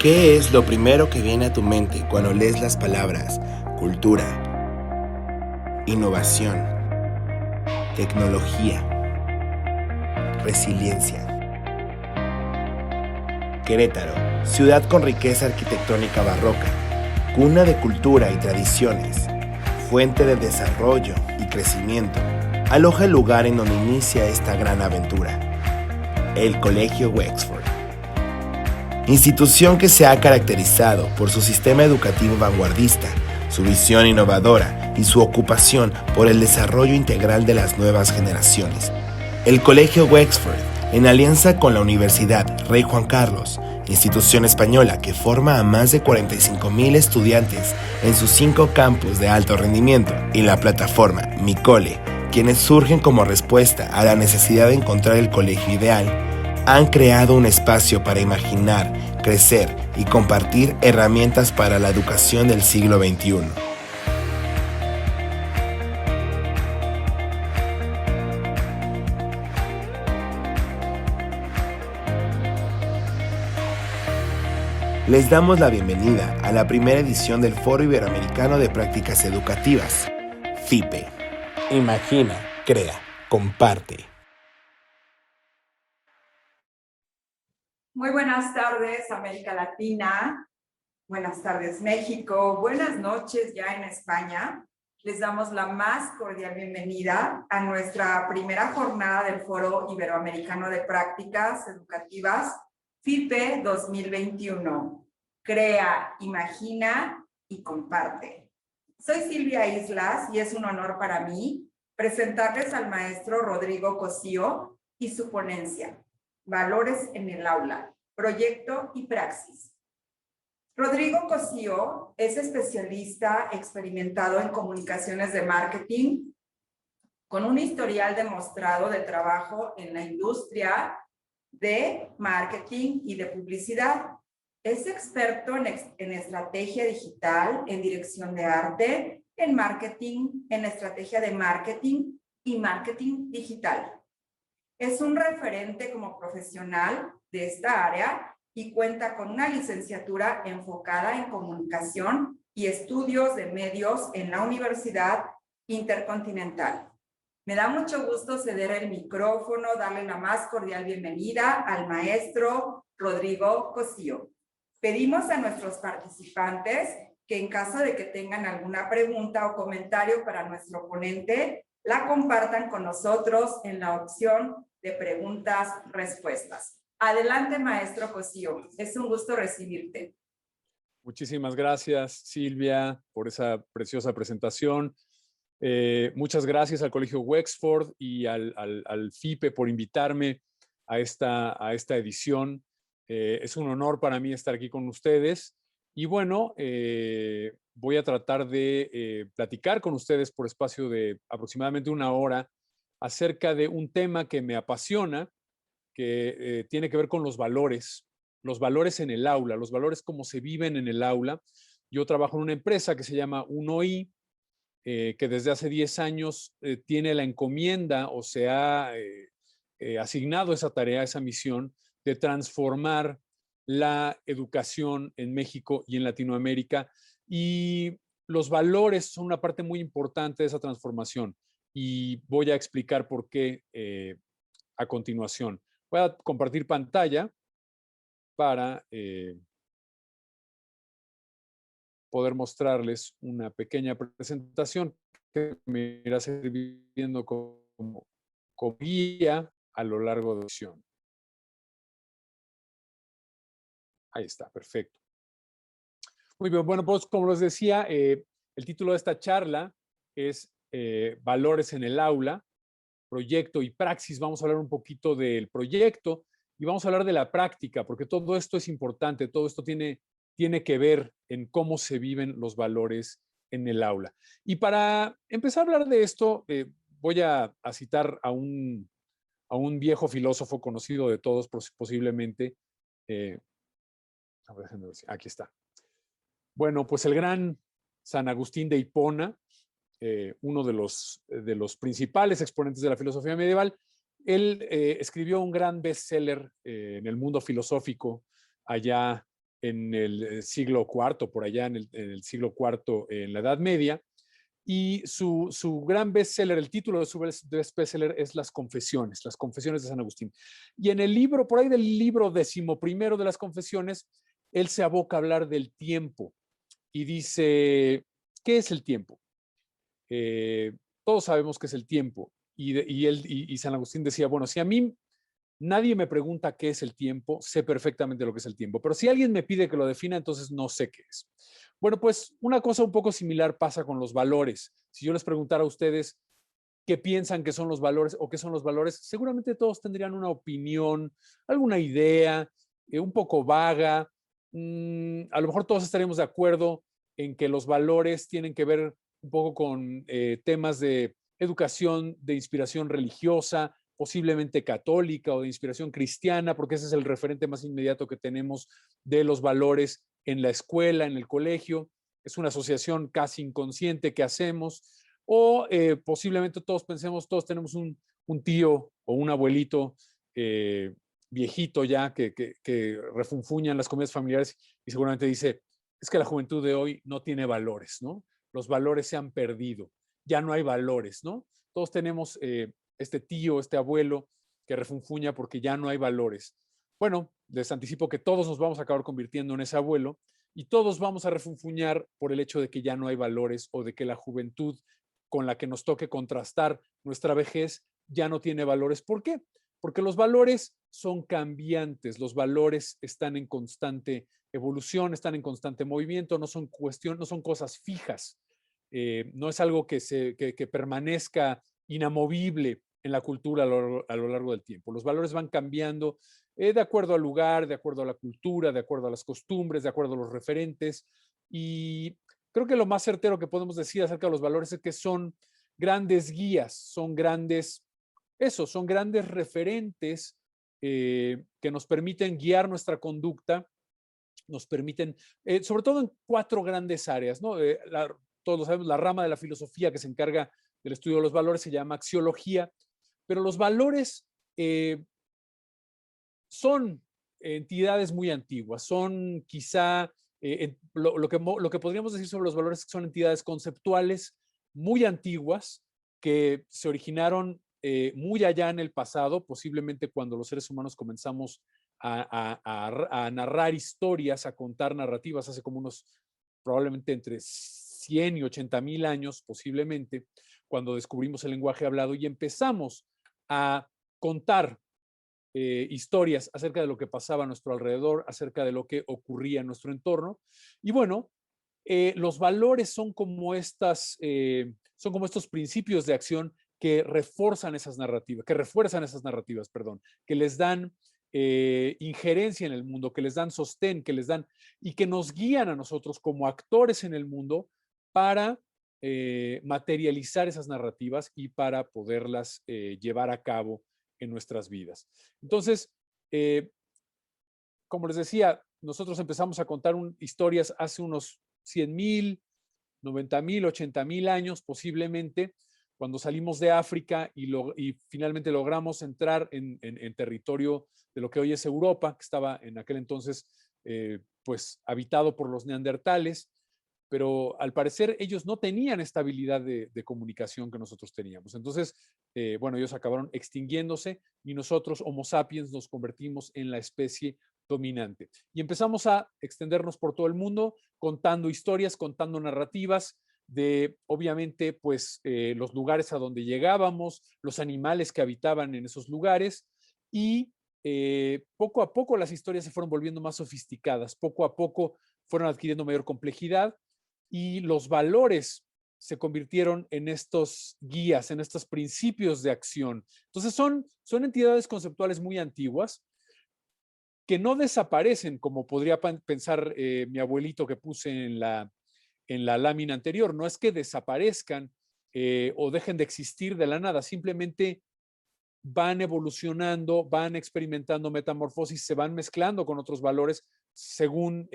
¿Qué es lo primero que viene a tu mente cuando lees las palabras cultura, innovación, tecnología, resiliencia? Querétaro, ciudad con riqueza arquitectónica barroca, cuna de cultura y tradiciones, fuente de desarrollo y crecimiento, aloja el lugar en donde inicia esta gran aventura, el Colegio Wexford. Institución que se ha caracterizado por su sistema educativo vanguardista, su visión innovadora y su ocupación por el desarrollo integral de las nuevas generaciones. El Colegio Wexford, en alianza con la Universidad Rey Juan Carlos, institución española que forma a más de 45,000 estudiantes en sus 5 campus de alto rendimiento, y la plataforma Mi Cole, quienes surgen como respuesta a la necesidad de encontrar el colegio ideal, han creado un espacio para imaginar, crecer y compartir herramientas para la educación del siglo XXI. Les damos la bienvenida a la primera edición del Foro Iberoamericano de Prácticas Educativas, FIPE. Imagina, crea, comparte. Muy buenas tardes, América Latina. Buenas tardes, México. Buenas noches ya en España. Les damos la más cordial bienvenida a nuestra primera jornada del Foro Iberoamericano de Prácticas Educativas, FIPE 2021. Crea, imagina y comparte. Soy Silvia Islas y es un honor para mí presentarles al maestro Rodrigo Cosío y su ponencia. Valores en el aula, proyecto y praxis. Rodrigo Cosío es especialista experimentado en comunicaciones de marketing, con un historial demostrado de trabajo en la industria de marketing y de publicidad. Es experto en estrategia digital, en dirección de arte, en marketing, en estrategia de marketing y marketing digital. Es un referente como profesional de esta área y cuenta con una licenciatura enfocada en comunicación y estudios de medios en la Universidad Intercontinental. Me da mucho gusto ceder el micrófono, darle la más cordial bienvenida al maestro Rodrigo Cosío. Pedimos a nuestros participantes que en caso de que tengan alguna pregunta o comentario para nuestro ponente, la compartan con nosotros en la opción de preguntas-respuestas. Adelante, maestro Cosío. Es un gusto recibirte. Muchísimas gracias, Silvia, por esa preciosa presentación. Muchas gracias al Colegio Wexford y al FIPE por invitarme a esta edición. Es un honor para mí estar aquí con ustedes. Y bueno, voy a tratar de platicar con ustedes por espacio de aproximadamente 1 hora acerca de un tema que me apasiona, que tiene que ver con los valores en el aula, los valores como se viven en el aula. Yo trabajo en una empresa que se llama 1I, que desde hace 10 años tiene la encomienda o se ha asignado esa tarea, esa misión de transformar la educación en México y en Latinoamérica. Y los valores son una parte muy importante de esa transformación. Y voy a explicar por qué a continuación. Voy a compartir pantalla para poder mostrarles una pequeña presentación que me irá sirviendo como guía a lo largo de la sesión. Ahí está, perfecto. Muy bien, bueno, pues como les decía, el título de esta charla es Valores en el aula, proyecto y praxis. Vamos a hablar un poquito del proyecto y vamos a hablar de la práctica, porque todo esto es importante, todo esto tiene que ver en cómo se viven los valores en el aula. Y para empezar a hablar de esto, voy a citar a un viejo filósofo conocido de todos, posiblemente. A ver, déjenme ver si aquí está. Bueno, pues el gran San Agustín de Hipona, uno de los principales exponentes de la filosofía medieval. Él escribió un gran bestseller en el mundo filosófico allá en el siglo IV, por allá en el siglo IV, en la Edad Media. Y su gran bestseller, el título de su bestseller es Las Confesiones de San Agustín. Y en el libro, por ahí del libro 11º de las Confesiones, él se aboca a hablar del tiempo y dice, ¿qué es el tiempo? Todos sabemos qué es el tiempo. Y San Agustín decía, bueno, si a mí nadie me pregunta qué es el tiempo, sé perfectamente lo que es el tiempo, pero si alguien me pide que lo defina, entonces no sé qué es. Bueno, pues una cosa un poco similar pasa con los valores. Si yo les preguntara a ustedes qué piensan que son los valores o qué son los valores, seguramente todos tendrían una opinión, alguna idea, un poco vaga. A lo mejor todos estaríamos de acuerdo en que los valores tienen que ver un poco con temas de educación, de inspiración religiosa, posiblemente católica o de inspiración cristiana, porque ese es el referente más inmediato que tenemos de los valores en la escuela, en el colegio. Es una asociación casi inconsciente que hacemos. O posiblemente todos pensemos, todos tenemos un tío o un abuelito viejito ya que refunfuña en las comidas familiares y seguramente dice, es que la juventud de hoy no tiene valores, ¿no? Los valores se han perdido, ya no hay valores, ¿no? Todos tenemos este tío, este abuelo que refunfuña porque ya no hay valores. Bueno, les anticipo que todos nos vamos a acabar convirtiendo en ese abuelo y todos vamos a refunfuñar por el hecho de que ya no hay valores o de que la juventud con la que nos toque contrastar nuestra vejez ya no tiene valores. ¿Por qué? Porque los valores son cambiantes, los valores están en constante evolución, están en constante movimiento, no son cosas fijas, no es algo que permanezca inamovible en la cultura a lo largo del tiempo. Los valores van cambiando de acuerdo al lugar, de acuerdo a la cultura, de acuerdo a las costumbres, de acuerdo a los referentes. Y creo que lo más certero que podemos decir acerca de los valores es que son grandes guías, son grandes referentes que nos permiten guiar nuestra conducta, nos permiten, sobre todo en 4 grandes áreas, ¿no? Todos lo sabemos, la rama de la filosofía que se encarga del estudio de los valores se llama axiología, pero los valores son entidades muy antiguas, son quizá lo que podríamos decir sobre los valores es que son entidades conceptuales muy antiguas que se originaron muy allá en el pasado, posiblemente cuando los seres humanos comenzamos a narrar historias, a contar narrativas hace como probablemente entre 100 y 80,000 años, posiblemente, cuando descubrimos el lenguaje hablado y empezamos a contar historias acerca de lo que pasaba a nuestro alrededor, acerca de lo que ocurría en nuestro entorno. Y bueno, los valores son como estos principios de acción que refuerzan esas narrativas, que les dan injerencia en el mundo, que les dan sostén, que les dan y que nos guían a nosotros como actores en el mundo para materializar esas narrativas y para poderlas llevar a cabo en nuestras vidas. Entonces, como les decía, nosotros empezamos a contar historias hace unos 100,000, 90,000, 80,000 años posiblemente, cuando salimos de África y finalmente logramos entrar en territorio de lo que hoy es Europa, que estaba en aquel entonces pues habitado por los neandertales, pero al parecer ellos no tenían esta habilidad de comunicación que nosotros teníamos. Entonces, bueno, ellos acabaron extinguiéndose y nosotros, Homo sapiens, nos convertimos en la especie dominante. Y empezamos a extendernos por todo el mundo, contando historias, contando narrativas de, obviamente, pues los lugares a donde llegábamos, los animales que habitaban en esos lugares y poco a poco las historias se fueron volviendo más sofisticadas, poco a poco fueron adquiriendo mayor complejidad y los valores se convirtieron en estos guías, en estos principios de acción. Entonces son entidades conceptuales muy antiguas que no desaparecen, como podría pensar mi abuelito que puse en la lámina anterior. No es que desaparezcan o dejen de existir de la nada, simplemente van evolucionando, van experimentando metamorfosis, se van mezclando con otros valores según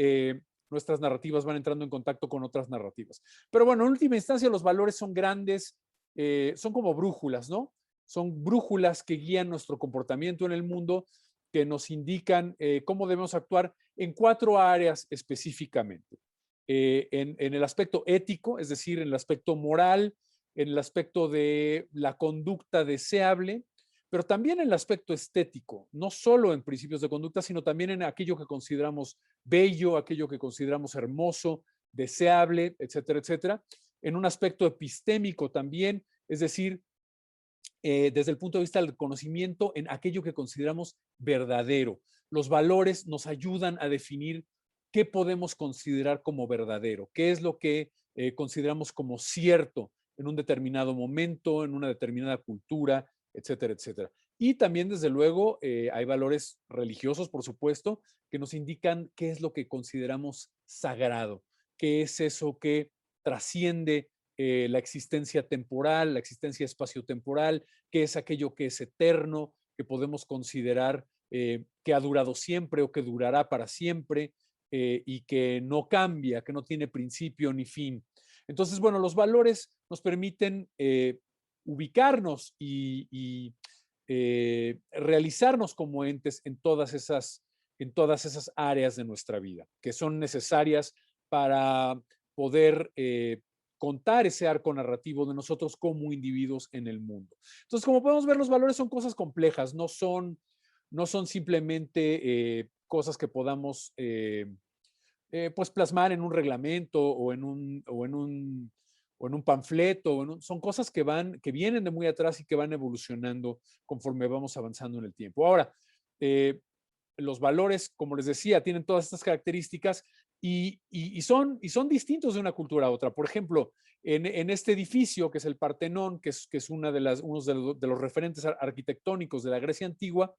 nuestras narrativas van entrando en contacto con otras narrativas. Pero bueno, en última instancia los valores son grandes, son como brújulas, ¿no? Son brújulas que guían nuestro comportamiento en el mundo que nos indican cómo debemos actuar en 4 áreas específicamente. En el aspecto ético, es decir, en el aspecto moral, en el aspecto de la conducta deseable, pero también en el aspecto estético, no solo en principios de conducta, sino también en aquello que consideramos bello, aquello que consideramos hermoso, deseable, etcétera, etcétera. En un aspecto epistémico también, es decir, desde el punto de vista del conocimiento en aquello que consideramos verdadero. Los valores nos ayudan a definir qué podemos considerar como verdadero, qué es lo que consideramos como cierto en un determinado momento, en una determinada cultura, etcétera, etcétera. Y también, desde luego, hay valores religiosos, por supuesto, que nos indican qué es lo que consideramos sagrado, qué es eso que trasciende la existencia temporal, la existencia espaciotemporal, qué es aquello que es eterno, que podemos considerar que ha durado siempre o que durará para siempre y que no cambia, que no tiene principio ni fin. Entonces, bueno, los valores nos permiten ubicarnos y realizarnos como entes en todas esas áreas de nuestra vida, que son necesarias para poder contar ese arco narrativo de nosotros como individuos en el mundo. Entonces, como podemos ver, los valores son cosas complejas, no son simplemente cosas que podamos pues plasmar en un reglamento o en un panfleto, son cosas que vienen de muy atrás y que van evolucionando conforme vamos avanzando en el tiempo. Ahora, los valores, como les decía, tienen todas estas características y son distintos de una cultura a otra. Por ejemplo, en este edificio, que es el Partenón, que es uno de los referentes arquitectónicos de la Grecia antigua,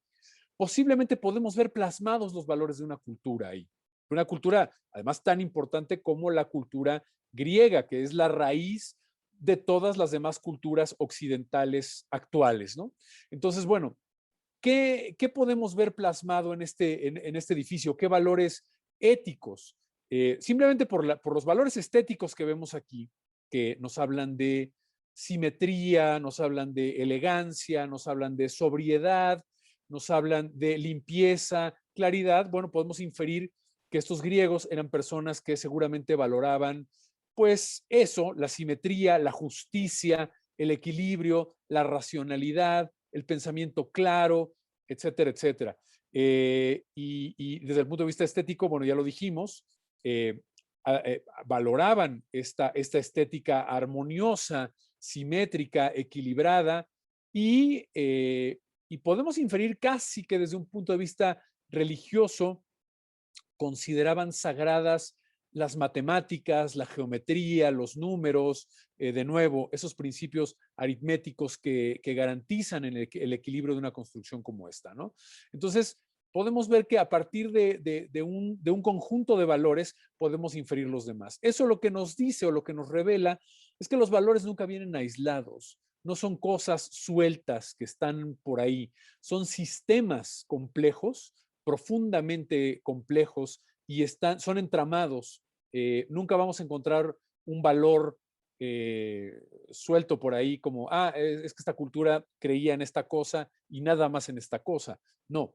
posiblemente podemos ver plasmados los valores de una cultura ahí. Una cultura, además, tan importante como la cultura griega, que es la raíz de todas las demás culturas occidentales actuales, ¿no? Entonces, bueno, ¿qué podemos ver plasmado en este edificio? ¿Qué valores éticos? Simplemente por los valores estéticos que vemos aquí, que nos hablan de simetría, nos hablan de elegancia, nos hablan de sobriedad, nos hablan de limpieza, claridad. Bueno, podemos inferir que estos griegos eran personas que seguramente valoraban, pues eso, la simetría, la justicia, el equilibrio, la racionalidad, el pensamiento claro, etcétera, etcétera. Y desde el punto de vista estético, bueno, ya lo dijimos, valoraban esta estética armoniosa, simétrica, equilibrada, y podemos inferir casi que desde un punto de vista religioso, consideraban sagradas las matemáticas, la geometría, los números, de nuevo, esos principios aritméticos que garantizan el equilibrio de una construcción como esta, ¿no? Entonces, podemos ver que a partir de un conjunto de valores podemos inferir los demás. Eso lo que nos dice o lo que nos revela es que los valores nunca vienen aislados, no son cosas sueltas que están por ahí, son sistemas complejos, profundamente complejos y son entramados. Nunca vamos a encontrar un valor suelto por ahí como, es que esta cultura creía en esta cosa y nada más en esta cosa. No,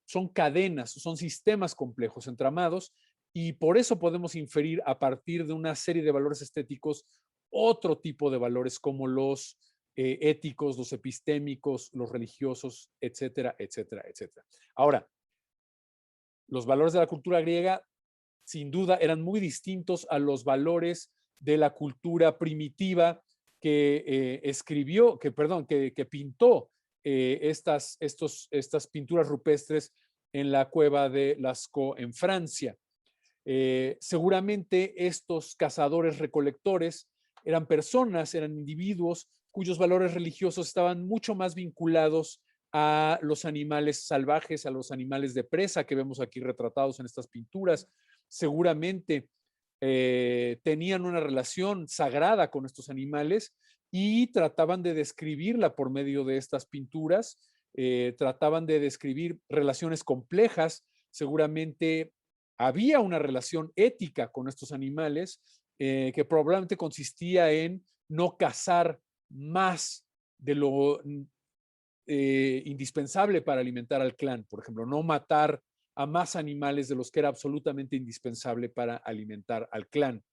son cadenas, son sistemas complejos entramados y por eso podemos inferir a partir de una serie de valores estéticos otro tipo de valores como los éticos, los epistémicos, los religiosos, etcétera, etcétera, etcétera. Ahora, los valores de la cultura griega, sin duda, eran muy distintos a los valores de la cultura primitiva que que pintó estas pinturas rupestres en la cueva de Lascaux en Francia. Seguramente estos cazadores-recolectores eran individuos cuyos valores religiosos estaban mucho más vinculados a los animales salvajes, a los animales de presa que vemos aquí retratados en estas pinturas. Seguramente tenían una relación sagrada con estos animales y trataban de describirla por medio de estas pinturas, trataban de describir relaciones complejas. Seguramente había una relación ética con estos animales que probablemente consistía en no cazar más de lo indispensable para alimentar al clan. Por ejemplo, no matar a más animales de los que era absolutamente indispensable para alimentar al clan.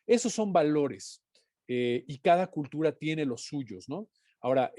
Esos son valores y cada cultura tiene los suyos, ¿no? Ahora,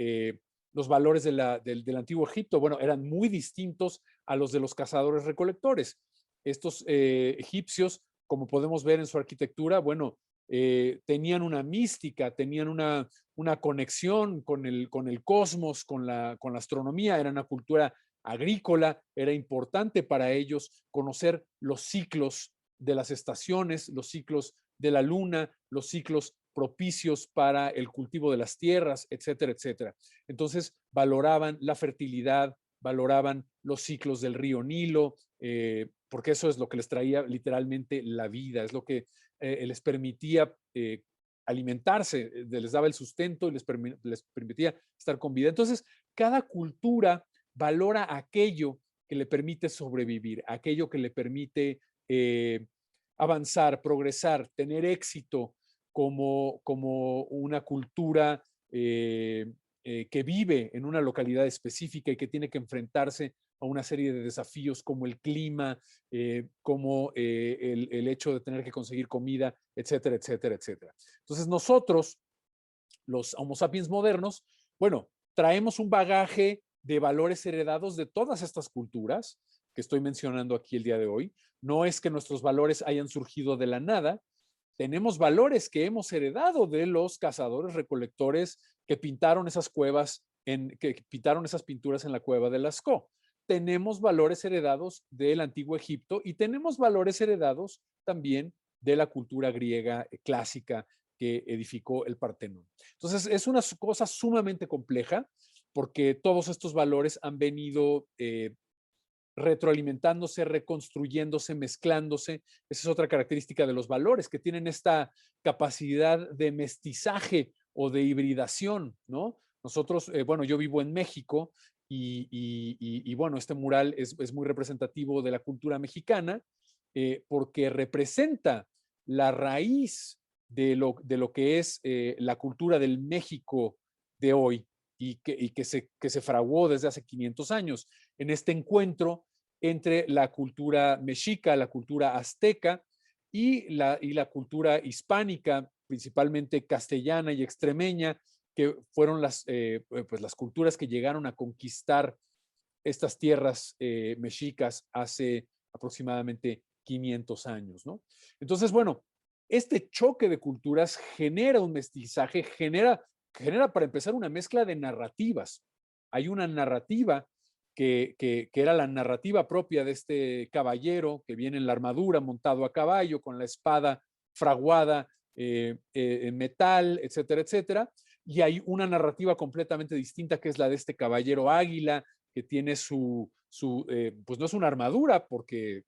los valores del antiguo Egipto, bueno, eran muy distintos a los de los cazadores-recolectores. Estos egipcios, como podemos ver en su arquitectura, bueno, tenían una mística, tenían una conexión con el cosmos, con la astronomía, era una cultura agrícola, era importante para ellos conocer los ciclos de las estaciones, los ciclos de la luna, los ciclos propicios para el cultivo de las tierras, etcétera, etcétera. Entonces, valoraban la fertilidad, valoraban los ciclos del río Nilo, porque eso es lo que les traía literalmente la vida, es lo que les permitía alimentarse, les daba el sustento y les permitía estar con vida. Entonces, cada cultura valora aquello que le permite sobrevivir, aquello que le permite avanzar, progresar, tener éxito como una cultura que vive en una localidad específica y que tiene que enfrentarse a una serie de desafíos como el clima, como el hecho de tener que conseguir comida, etcétera, etcétera, etcétera. Entonces nosotros, los Homo sapiens modernos, bueno, traemos un bagaje de valores heredados de todas estas culturas que estoy mencionando aquí el día de hoy. No es que nuestros valores hayan surgido de la nada, tenemos valores que hemos heredado de los cazadores recolectores que pintaron esas cuevas, que pintaron esas pinturas en la cueva de Lascaux. Tenemos valores heredados del antiguo Egipto y tenemos valores heredados también de la cultura griega clásica que edificó el Partenón. Entonces, es una cosa sumamente compleja porque todos estos valores han venido retroalimentándose, reconstruyéndose, mezclándose. Esa es otra característica de los valores, que tienen esta capacidad de mestizaje o de hibridación, ¿no? Nosotros, bueno, yo vivo en México y bueno, este mural es muy representativo de la cultura mexicana porque representa la raíz de lo que es la cultura del México de hoy y que se fraguó desde hace 500 años en este encuentro entre la cultura mexica, la cultura azteca y la cultura hispánica, principalmente castellana y extremeña, que fueron pues las culturas que llegaron a conquistar estas tierras mexicas hace aproximadamente 500 años, ¿no? Entonces, bueno, este choque de culturas genera un mestizaje, genera para empezar una mezcla de narrativas. Hay una narrativa que era la narrativa propia de este caballero que viene en la armadura montado a caballo con la espada fraguada en metal, etcétera, etcétera. Y hay una narrativa completamente distinta que es la de este caballero águila que tiene pues no es una armadura porque,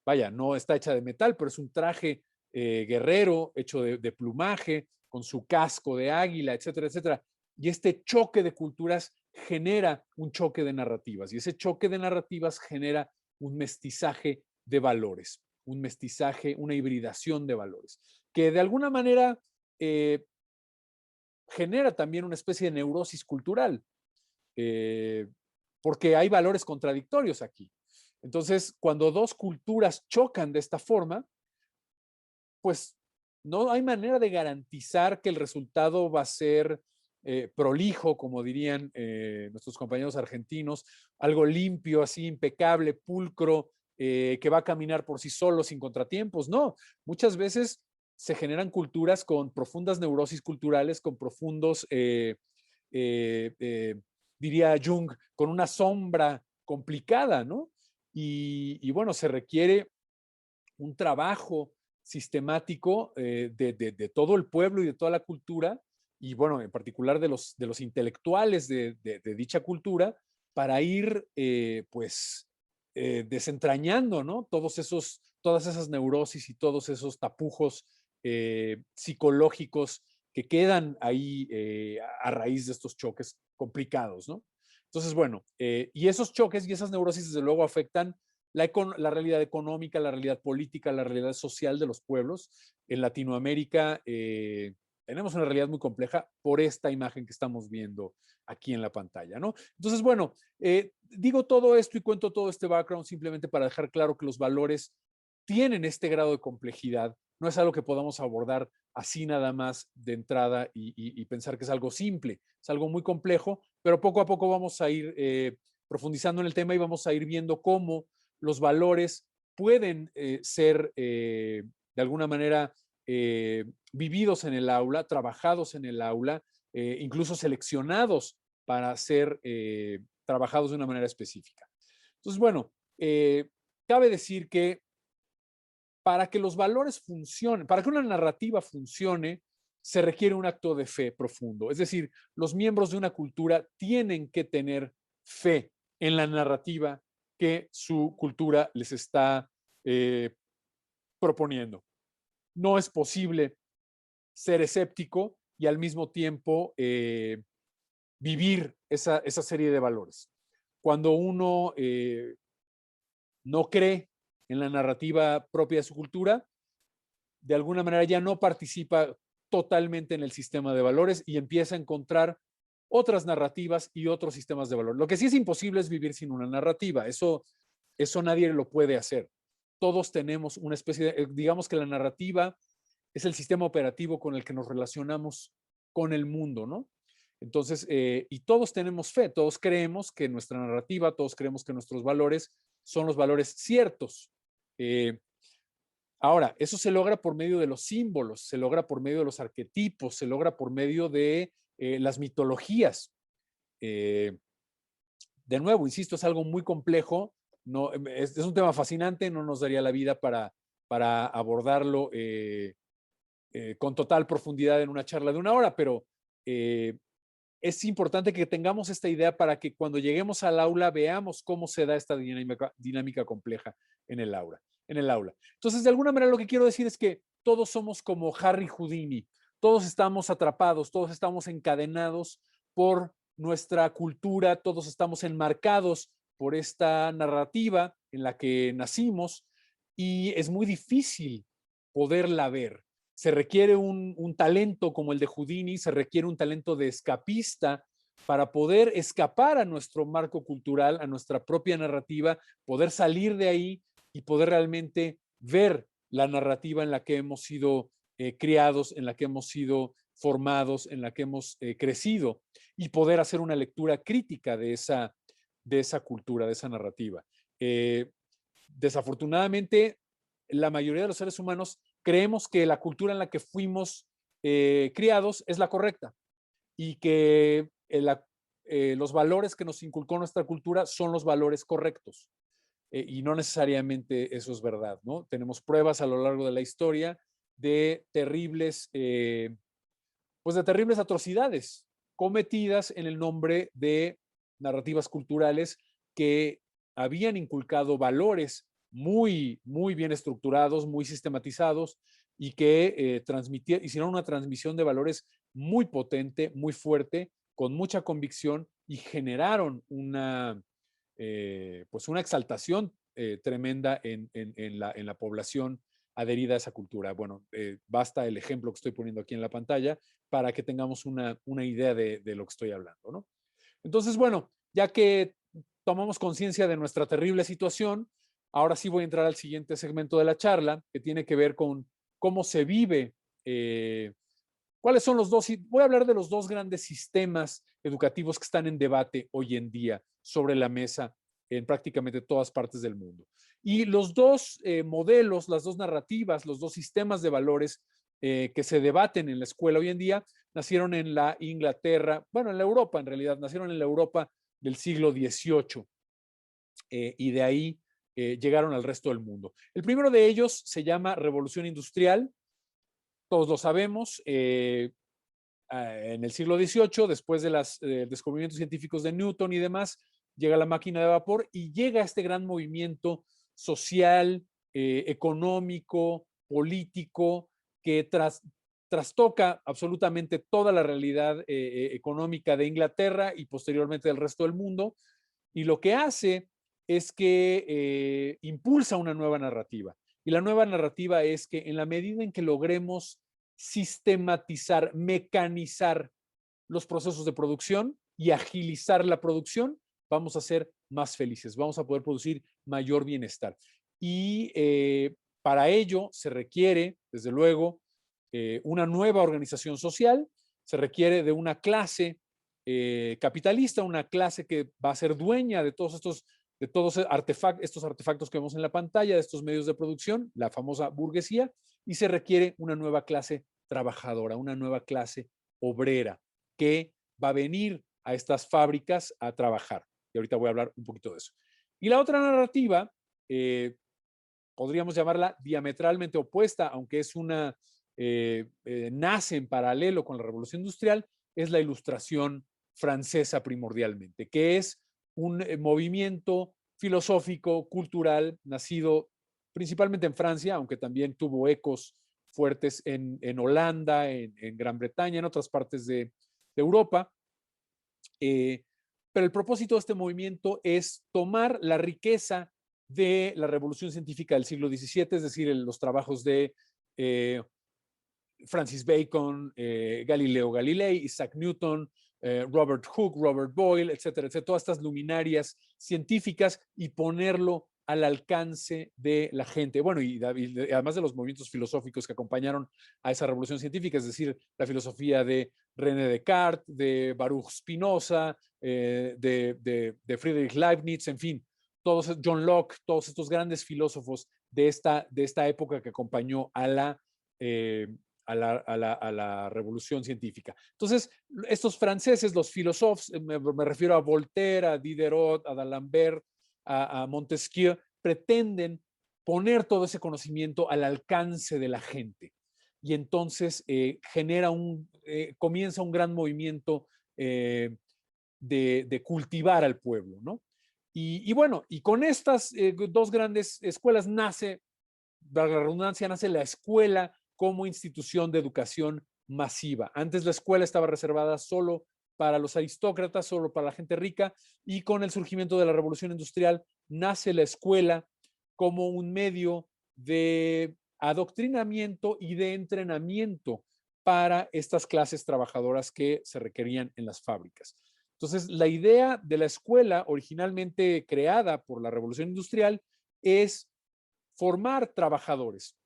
vaya, no está hecha de metal, pero es un traje guerrero hecho de plumaje, con su casco de águila, etcétera, etcétera. Y este choque de culturas genera un choque de narrativas y ese choque de narrativas genera un mestizaje de valores, un mestizaje, una hibridación de valores, que de alguna manera genera también una especie de neurosis cultural, porque hay valores contradictorios aquí. Entonces, cuando dos culturas chocan de esta forma, pues no hay manera de garantizar que el resultado va a ser prolijo, como dirían nuestros compañeros argentinos, algo limpio, así impecable, pulcro, que va a caminar por sí solo sin contratiempos. No, muchas veces se generan culturas con profundas neurosis culturales, con profundos, diría Jung, con una sombra complicada, ¿no? Y bueno, se requiere un trabajo sistemático de todo el pueblo y de toda la cultura, y bueno, en particular de los intelectuales de dicha cultura, para ir pues desentrañando, ¿no? Todas esas neurosis y todos esos tapujos psicológicos que quedan ahí a raíz de estos choques complicados, ¿no? Entonces, bueno, y esos choques y esas neurosis desde luego afectan la realidad económica, la realidad política, la realidad social de los pueblos. En Latinoamérica, tenemos una realidad muy compleja por esta imagen que estamos viendo aquí en la pantalla, ¿no? Entonces, bueno, digo todo esto y cuento todo este background simplemente para dejar claro que los valores tienen este grado de complejidad. No es algo que podamos abordar así nada más de entrada y pensar que es algo simple. Es algo muy complejo, pero poco a poco vamos a ir profundizando en el tema y vamos a ir viendo cómo los valores pueden ser de alguna manera vividos en el aula, trabajados en el aula, incluso seleccionados para ser trabajados de una manera específica. Entonces, bueno, cabe decir que para que los valores funcionen, para que una narrativa funcione, se requiere un acto de fe profundo. Es decir, los miembros de una cultura tienen que tener fe en la narrativa que su cultura les está proponiendo. No es posible ser escéptico y al mismo tiempo vivir esa serie de valores. Cuando uno no cree en la narrativa propia de su cultura, de alguna manera ya no participa totalmente en el sistema de valores y empieza a encontrar otras narrativas y otros sistemas de valor. Lo que sí es imposible es vivir sin una narrativa. Eso nadie lo puede hacer. Todos tenemos una especie de, digamos que la narrativa es el sistema operativo con el que nos relacionamos con el mundo, ¿no? Entonces, y todos tenemos fe, todos creemos que nuestra narrativa, todos creemos que nuestros valores son los valores ciertos. Ahora, eso se logra por medio de los símbolos, se logra por medio de los arquetipos, se logra por medio de las mitologías. De nuevo, insisto, es algo muy complejo, no, es un tema fascinante, no nos daría la vida para abordarlo con total profundidad en una charla de 1 hora, pero es importante que tengamos esta idea para que cuando lleguemos al aula veamos cómo se da esta dinámica compleja en el aula. Entonces, de alguna manera lo que quiero decir es que todos somos como Harry Houdini, todos estamos atrapados, todos estamos encadenados por nuestra cultura, todos estamos enmarcados por esta narrativa en la que nacimos y es muy difícil poderla ver. Se requiere un talento como el de Houdini, se requiere un talento de escapista para poder escapar a nuestro marco cultural, a nuestra propia narrativa, poder salir de ahí y poder realmente ver la narrativa en la que hemos sido criados, en la que hemos sido formados, en la que hemos crecido y poder hacer una lectura crítica de esa cultura, de esa narrativa. Desafortunadamente, la mayoría de los seres humanos creemos que la cultura en la que fuimos criados es la correcta y que los valores que nos inculcó nuestra cultura son los valores correctos. Y no necesariamente eso es verdad, ¿no? Tenemos pruebas a lo largo de la historia de terribles, pues de terribles atrocidades cometidas en el nombre de narrativas culturales que habían inculcado valores muy bien estructurados, muy sistematizados y que hicieron una transmisión de valores muy potente, muy fuerte, con mucha convicción y generaron pues una exaltación tremenda en la población adherida a esa cultura. Bueno, basta el ejemplo que estoy poniendo aquí en la pantalla para que tengamos una idea de lo que estoy hablando, ¿no? Entonces, bueno, ya que tomamos conciencia de nuestra terrible situación, ahora sí voy a entrar al siguiente segmento de la charla, que tiene que ver con cómo se vive, cuáles son los dos, voy a hablar de los dos grandes sistemas educativos que están en debate hoy en día sobre la mesa en prácticamente todas partes del mundo. Y los dos modelos, las dos narrativas, los dos sistemas de valores que se debaten en la escuela hoy en día, nacieron en la Inglaterra, bueno, en la Europa en realidad, nacieron en la Europa del siglo XVIII y de ahí llegaron al resto del mundo. El primero de ellos se llama Revolución Industrial, todos lo sabemos, en el siglo XVIII, después de los descubrimientos científicos de Newton y demás, llega la máquina de vapor y llega este gran movimiento social, económico, político, que trastoca absolutamente toda la realidad económica de Inglaterra y posteriormente del resto del mundo. Y lo que hace es que impulsa una nueva narrativa. Y la nueva narrativa es que en la medida en que logremos sistematizar, mecanizar los procesos de producción y agilizar la producción, vamos a ser más felices, vamos a poder producir mayor bienestar. Y para ello se requiere, desde luego, una nueva organización social, se requiere de una clase capitalista, una clase que va a ser dueña de todos estos artefactos que vemos en la pantalla, de estos medios de producción, la famosa burguesía, y se requiere una nueva clase trabajadora, una nueva clase obrera que va a venir a estas fábricas a trabajar. Y ahorita voy a hablar un poquito de eso. Y la otra narrativa, podríamos llamarla diametralmente opuesta, aunque es nace en paralelo con la Revolución Industrial, es la Ilustración francesa primordialmente, que es un movimiento filosófico, cultural, nacido principalmente en Francia, aunque también tuvo ecos fuertes en Holanda, en Gran Bretaña, en otras partes de Europa. Pero el propósito de este movimiento es tomar la riqueza de la revolución científica del siglo XVII, es decir, los trabajos de Francis Bacon, Galileo Galilei, Isaac Newton, Robert Hooke, Robert Boyle, etcétera, etcétera, todas estas luminarias científicas y ponerlo al alcance de la gente. Bueno, y además de los movimientos filosóficos que acompañaron a esa revolución científica, es decir, la filosofía de René Descartes, de Baruch Spinoza, de Friedrich Leibniz, en fin, todos, John Locke, todos estos grandes filósofos de esta época que acompañó a la revolución científica. Entonces, estos franceses, los filósofos, me refiero a Voltaire, a Diderot, a D'Alembert, a Montesquieu, pretenden poner todo ese conocimiento al alcance de la gente. Y entonces comienza un gran movimiento de cultivar al pueblo, ¿no? Y bueno, y con estas dos grandes escuelas nace, para la redundancia, nace la escuela como institución de educación masiva. Antes la escuela estaba reservada solo para los aristócratas, solo para la gente rica, y con el surgimiento de la Revolución Industrial nace la escuela como un medio de adoctrinamiento y de entrenamiento para estas clases trabajadoras que se requerían en las fábricas. Entonces, la idea de la escuela, originalmente creada por la Revolución Industrial, es formar trabajadores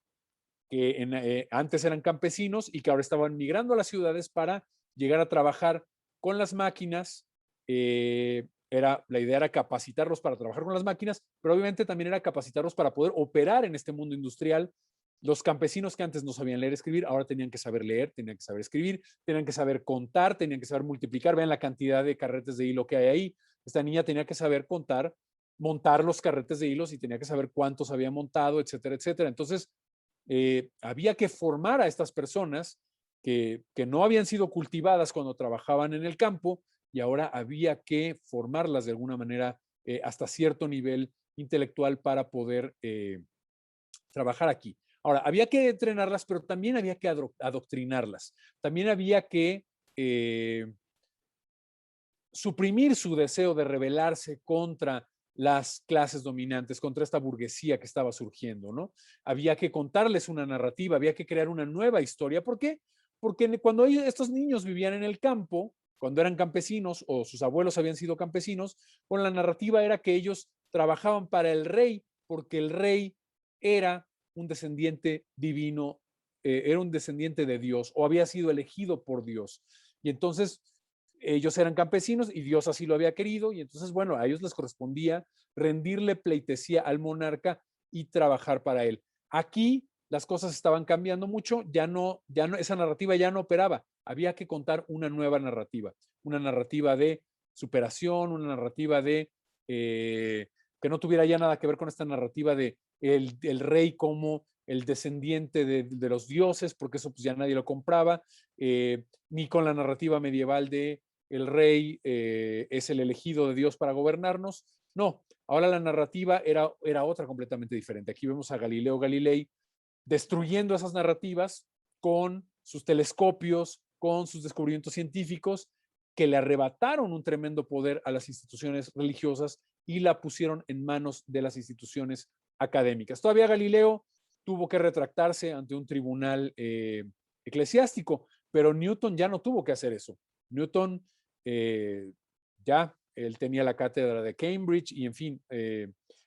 que antes eran campesinos y que ahora estaban migrando a las ciudades para llegar a trabajar con las máquinas. La idea era capacitarlos para trabajar con las máquinas, pero obviamente también era capacitarlos para poder operar en este mundo industrial. Los campesinos que antes no sabían leer y escribir, ahora tenían que saber leer, tenían que saber escribir, tenían que saber contar, tenían que saber multiplicar. Vean la cantidad de carretes de hilo que hay ahí. Esta niña tenía que saber contar, montar los carretes de hilos y tenía que saber cuántos había montado, etcétera, etcétera. Entonces, había que formar a estas personas que no habían sido cultivadas cuando trabajaban en el campo y ahora había que formarlas de alguna manera hasta cierto nivel intelectual para poder trabajar aquí. Ahora, había que entrenarlas, pero también había que adoctrinarlas. También había que suprimir su deseo de rebelarse contra las clases dominantes, contra esta burguesía que estaba surgiendo, ¿no? Había que contarles una narrativa, había que crear una nueva historia. ¿Por qué? Porque cuando estos niños vivían en el campo, cuando eran campesinos o sus abuelos habían sido campesinos, bueno, la narrativa era que ellos trabajaban para el rey porque el rey era un descendiente divino, era un descendiente de Dios o había sido elegido por Dios. Y entonces ellos eran campesinos y Dios así lo había querido y entonces, bueno, a ellos les correspondía rendirle pleitesía al monarca y trabajar para él. Aquí las cosas estaban cambiando mucho, ya no, esa narrativa ya no operaba. Había que contar una nueva narrativa, una narrativa de superación, una narrativa de que no tuviera ya nada que ver con esta narrativa de el rey como el descendiente de los dioses, porque eso pues ya nadie lo compraba, ni con la narrativa medieval de el rey es el elegido de Dios para gobernarnos. No, ahora la narrativa era otra completamente diferente. Aquí vemos a Galileo Galilei destruyendo esas narrativas con sus telescopios, con sus descubrimientos científicos, que le arrebataron un tremendo poder a las instituciones religiosas y la pusieron en manos de las instituciones académicas. Todavía Galileo tuvo que retractarse ante un tribunal eclesiástico, pero Newton ya no tuvo que hacer eso. Newton ya, él tenía la cátedra de Cambridge y en fin,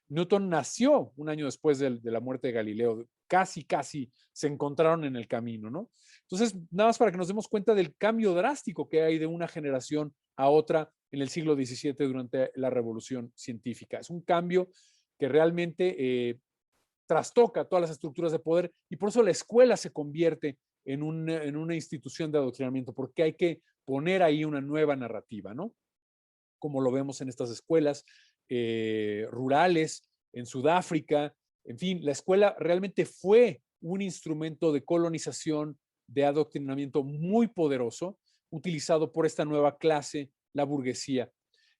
Newton nació un año después de la muerte de Galileo, casi se encontraron en el camino, ¿no? Entonces, nada más para que nos demos cuenta del cambio drástico que hay de una generación a otra en el siglo XVII durante la revolución científica. Es un cambio que realmente trastoca todas las estructuras de poder y por eso la escuela se convierte en una institución de adoctrinamiento, porque hay que poner ahí una nueva narrativa, ¿no? Como lo vemos en estas escuelas rurales, en Sudáfrica, en fin, la escuela realmente fue un instrumento de colonización, de adoctrinamiento muy poderoso, utilizado por esta nueva clase, la burguesía.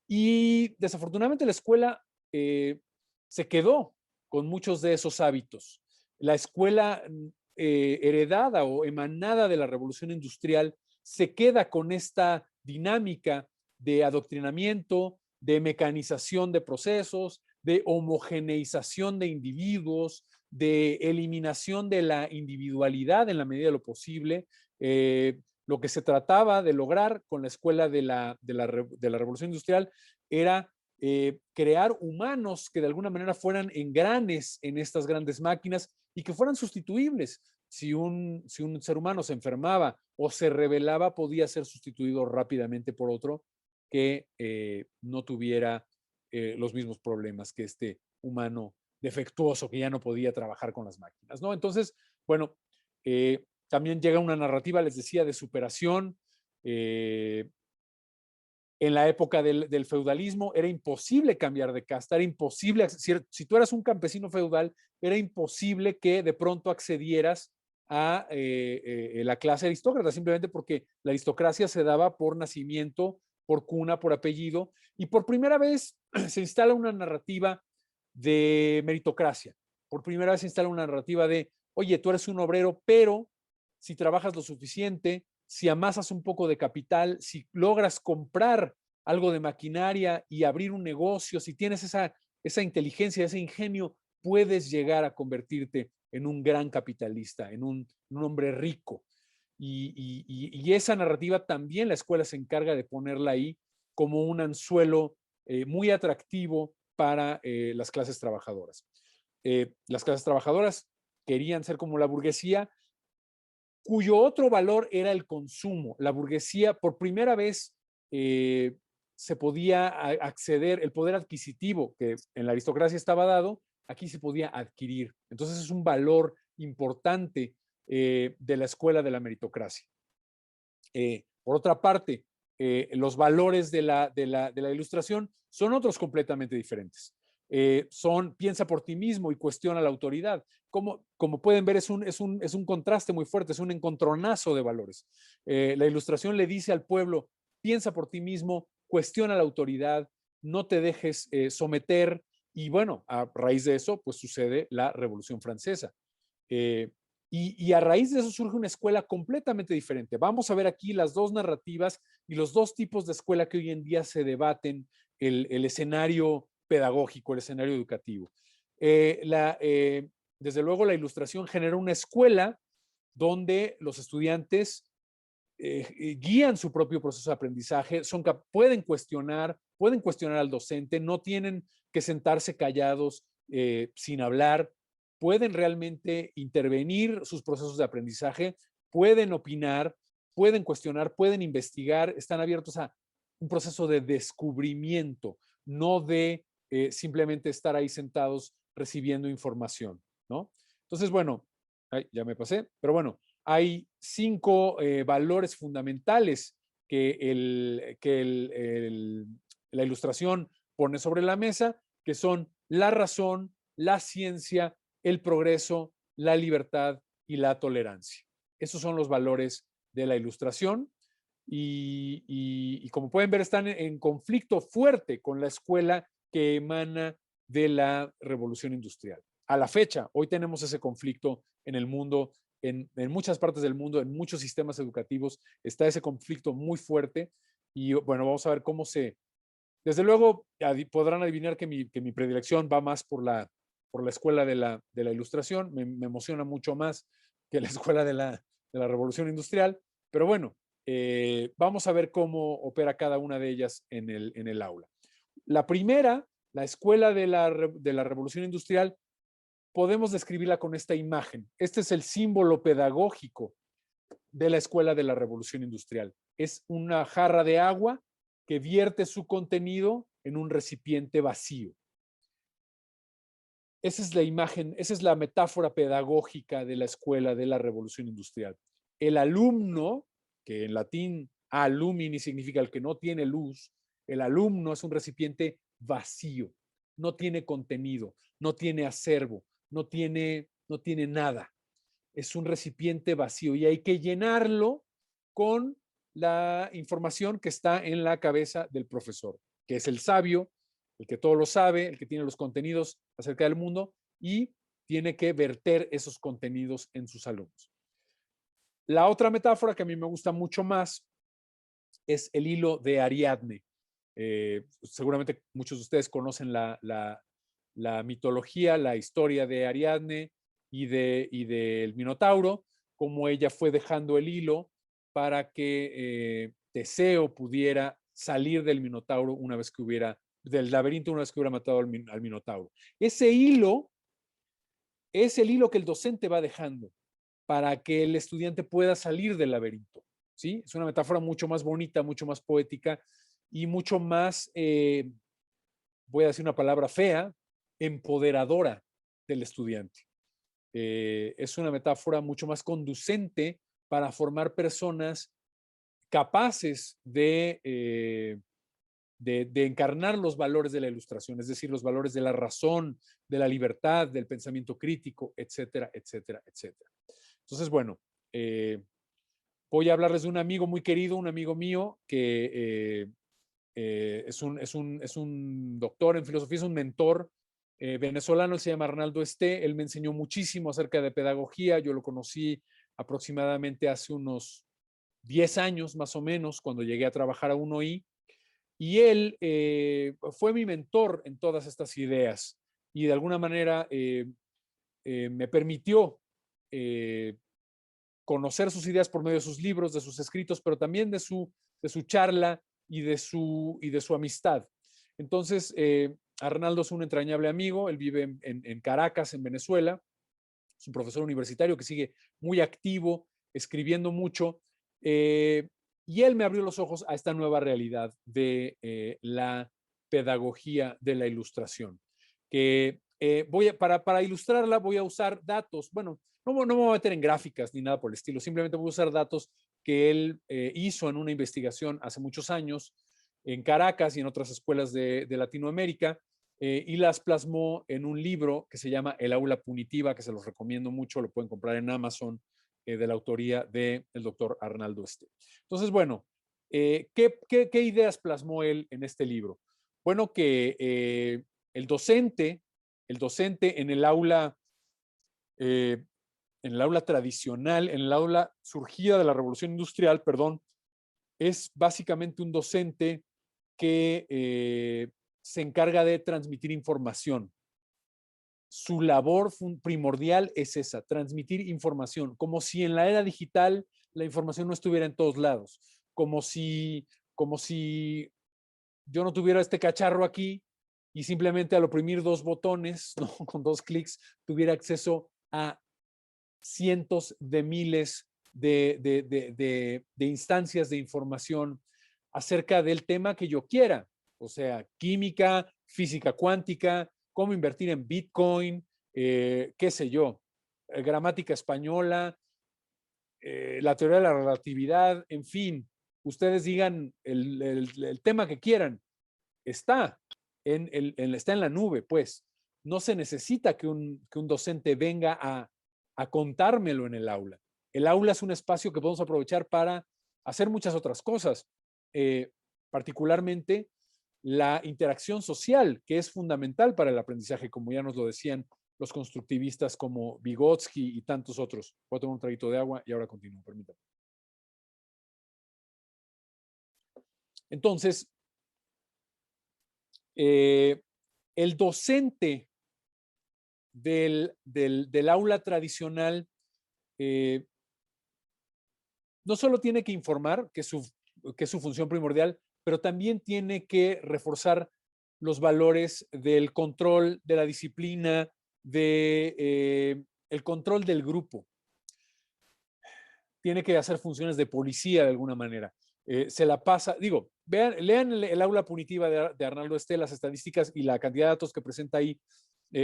Y desafortunadamente la escuela se quedó con muchos de esos hábitos. La escuela heredada o emanada de la revolución industrial se queda con esta dinámica de adoctrinamiento, de mecanización de procesos, de homogeneización de individuos, de eliminación de la individualidad en la medida de lo posible. Lo que se trataba de lograr con la escuela de la revolución industrial era crear humanos que de alguna manera fueran engranes en estas grandes máquinas y que fueran sustituibles. Si un ser humano se enfermaba o se rebelaba, podía ser sustituido rápidamente por otro que no tuviera los mismos problemas que este humano defectuoso que ya no podía trabajar con las máquinas, ¿no? Entonces, bueno, también llega una narrativa, les decía, de superación. En la época del feudalismo era imposible cambiar de casta, era imposible, si tú eras un campesino feudal, era imposible que de pronto accedieras a la clase aristócrata, simplemente porque la aristocracia se daba por nacimiento, por cuna, por apellido, y por primera vez se instala una narrativa de meritocracia. Por primera vez se instala una narrativa de, oye, tú eres un obrero, pero si trabajas lo suficiente, si amasas un poco de capital, si logras comprar algo de maquinaria y abrir un negocio, si tienes esa inteligencia, ese ingenio, puedes llegar a convertirte en un gran capitalista, en un hombre rico. Y esa narrativa también la escuela se encarga de ponerla ahí como un anzuelo muy atractivo para las clases trabajadoras. Las clases trabajadoras querían ser como la burguesía, cuyo otro valor era el consumo. La burguesía, por primera vez, se podía acceder, el poder adquisitivo que en la aristocracia estaba dado, aquí se podía adquirir. Entonces es un valor importante de la escuela de la meritocracia. Por otra parte, los valores de la ilustración son otros completamente diferentes. Piensa por ti mismo y cuestiona la autoridad. Como pueden ver, es un contraste muy fuerte, es un encontronazo de valores. La ilustración le dice al pueblo, piensa por ti mismo, cuestiona la autoridad, no te dejes someter, y bueno, a raíz de eso, pues sucede la Revolución Francesa. Y a raíz de eso surge una escuela completamente diferente. Vamos a ver aquí las dos narrativas y los dos tipos de escuela que hoy en día se debaten el escenario pedagógico, el escenario educativo. Desde luego, la ilustración genera una escuela donde los estudiantes guían su propio proceso de aprendizaje, pueden cuestionar al docente, no tienen que sentarse callados sin hablar, pueden realmente intervenir sus procesos de aprendizaje, pueden opinar, pueden cuestionar, pueden investigar, están abiertos a un proceso de descubrimiento, no de simplemente estar ahí sentados recibiendo información, ¿no? Entonces, bueno, ya me pasé, pero bueno, hay 5 valores fundamentales que la ilustración pone sobre la mesa, que son la razón, la ciencia, el progreso, la libertad y la tolerancia. Esos son los valores de la ilustración y como pueden ver están en conflicto fuerte con la escuela que emana de la revolución industrial. A la fecha, hoy tenemos ese conflicto en el mundo, en muchas partes del mundo, en muchos sistemas educativos, está ese conflicto muy fuerte y bueno, vamos a ver cómo desde luego podrán adivinar que mi predilección va más por la escuela de la ilustración, me emociona mucho más que la escuela de la de la revolución industrial, pero bueno, vamos a ver cómo opera cada una de ellas en el aula. La primera, la escuela de la revolución industrial, podemos describirla con esta imagen. Este es el símbolo pedagógico de la escuela de la revolución industrial. Es una jarra de agua que vierte su contenido en un recipiente vacío. Esa es la imagen, esa es la metáfora pedagógica de la escuela de la revolución industrial. El alumno, que en latín alumini significa el que no tiene luz, el alumno es un recipiente vacío, no tiene contenido, no tiene acervo, no tiene nada. Es un recipiente vacío y hay que llenarlo con la información que está en la cabeza del profesor, que es el sabio, el que todo lo sabe, el que tiene los contenidos acerca del mundo y tiene que verter esos contenidos en sus alumnos. La otra metáfora que a mí me gusta mucho más es el hilo de Ariadne. Seguramente muchos de ustedes conocen la mitología, la historia de Ariadne y del Minotauro, cómo ella fue dejando el hilo para que Teseo pudiera salir del Minotauro una vez que del laberinto una vez que hubiera matado al Minotauro. Ese hilo es el hilo que el docente va dejando para que el estudiante pueda salir del laberinto. ¿Sí? Es una metáfora mucho más bonita, mucho más poética y mucho más, voy a decir una palabra fea, empoderadora del estudiante. Es una metáfora mucho más conducente para formar personas capaces de encarnar los valores de la ilustración, es decir, los valores de la razón, de la libertad, del pensamiento crítico, etcétera, etcétera, etcétera. Entonces, bueno, voy a hablarles de un amigo muy querido, un amigo mío que es un doctor en filosofía, es un mentor venezolano, él se llama Arnaldo Esté, él me enseñó muchísimo acerca de pedagogía, yo lo conocí aproximadamente hace unos 10 años más o menos, cuando llegué a trabajar a UNOI, y él fue mi mentor en todas estas ideas y de alguna manera me permitió conocer sus ideas por medio de sus libros, de sus escritos, pero también de su charla y de su amistad. Entonces, Arnaldo es un entrañable amigo, él vive en Caracas, en Venezuela, es un profesor universitario que sigue muy activo, escribiendo mucho, y él me abrió los ojos a esta nueva realidad de la pedagogía de la ilustración, que para ilustrarla voy a usar datos, bueno, no me voy a meter en gráficas ni nada por el estilo, simplemente voy a usar datos que él hizo en una investigación hace muchos años en Caracas y en otras escuelas de Latinoamérica, y las plasmó en un libro que se llama El aula punitiva, que se los recomiendo mucho, lo pueden comprar en Amazon, de la autoría del doctor Arnaldo Esté. Entonces, bueno, ¿qué ideas plasmó él en este libro? Bueno, que el docente en el aula tradicional, en el aula surgida de la revolución industrial, perdón, es básicamente un docente que se encarga de transmitir información. Su labor primordial es esa, transmitir información, como si en la era digital la información no estuviera en todos lados, como si yo no tuviera este cacharro aquí y simplemente al oprimir dos botones, ¿no? Con 2 clics, tuviera acceso a cientos de miles de instancias de información acerca del tema que yo quiera, o sea, química, física cuántica, cómo invertir en Bitcoin, qué sé yo, gramática española, la teoría de la relatividad, en fin, ustedes digan el tema que quieran, está está en la nube, pues. No se necesita que un docente venga a contármelo en el aula. El aula es un espacio que podemos aprovechar para hacer muchas otras cosas, particularmente la interacción social, que es fundamental para el aprendizaje, como ya nos lo decían los constructivistas como Vygotsky y tantos otros. Voy a tomar un traguito de agua y ahora continúo, permítanme. Entonces, el docente del aula tradicional no solo tiene que informar, que es su función primordial, pero también tiene que reforzar los valores del control, de la disciplina, el control del grupo. Tiene que hacer funciones de policía de alguna manera. Se la pasa, digo, lean el aula punitiva de Arnaldo Esté, las estadísticas y la cantidad de datos que presenta ahí.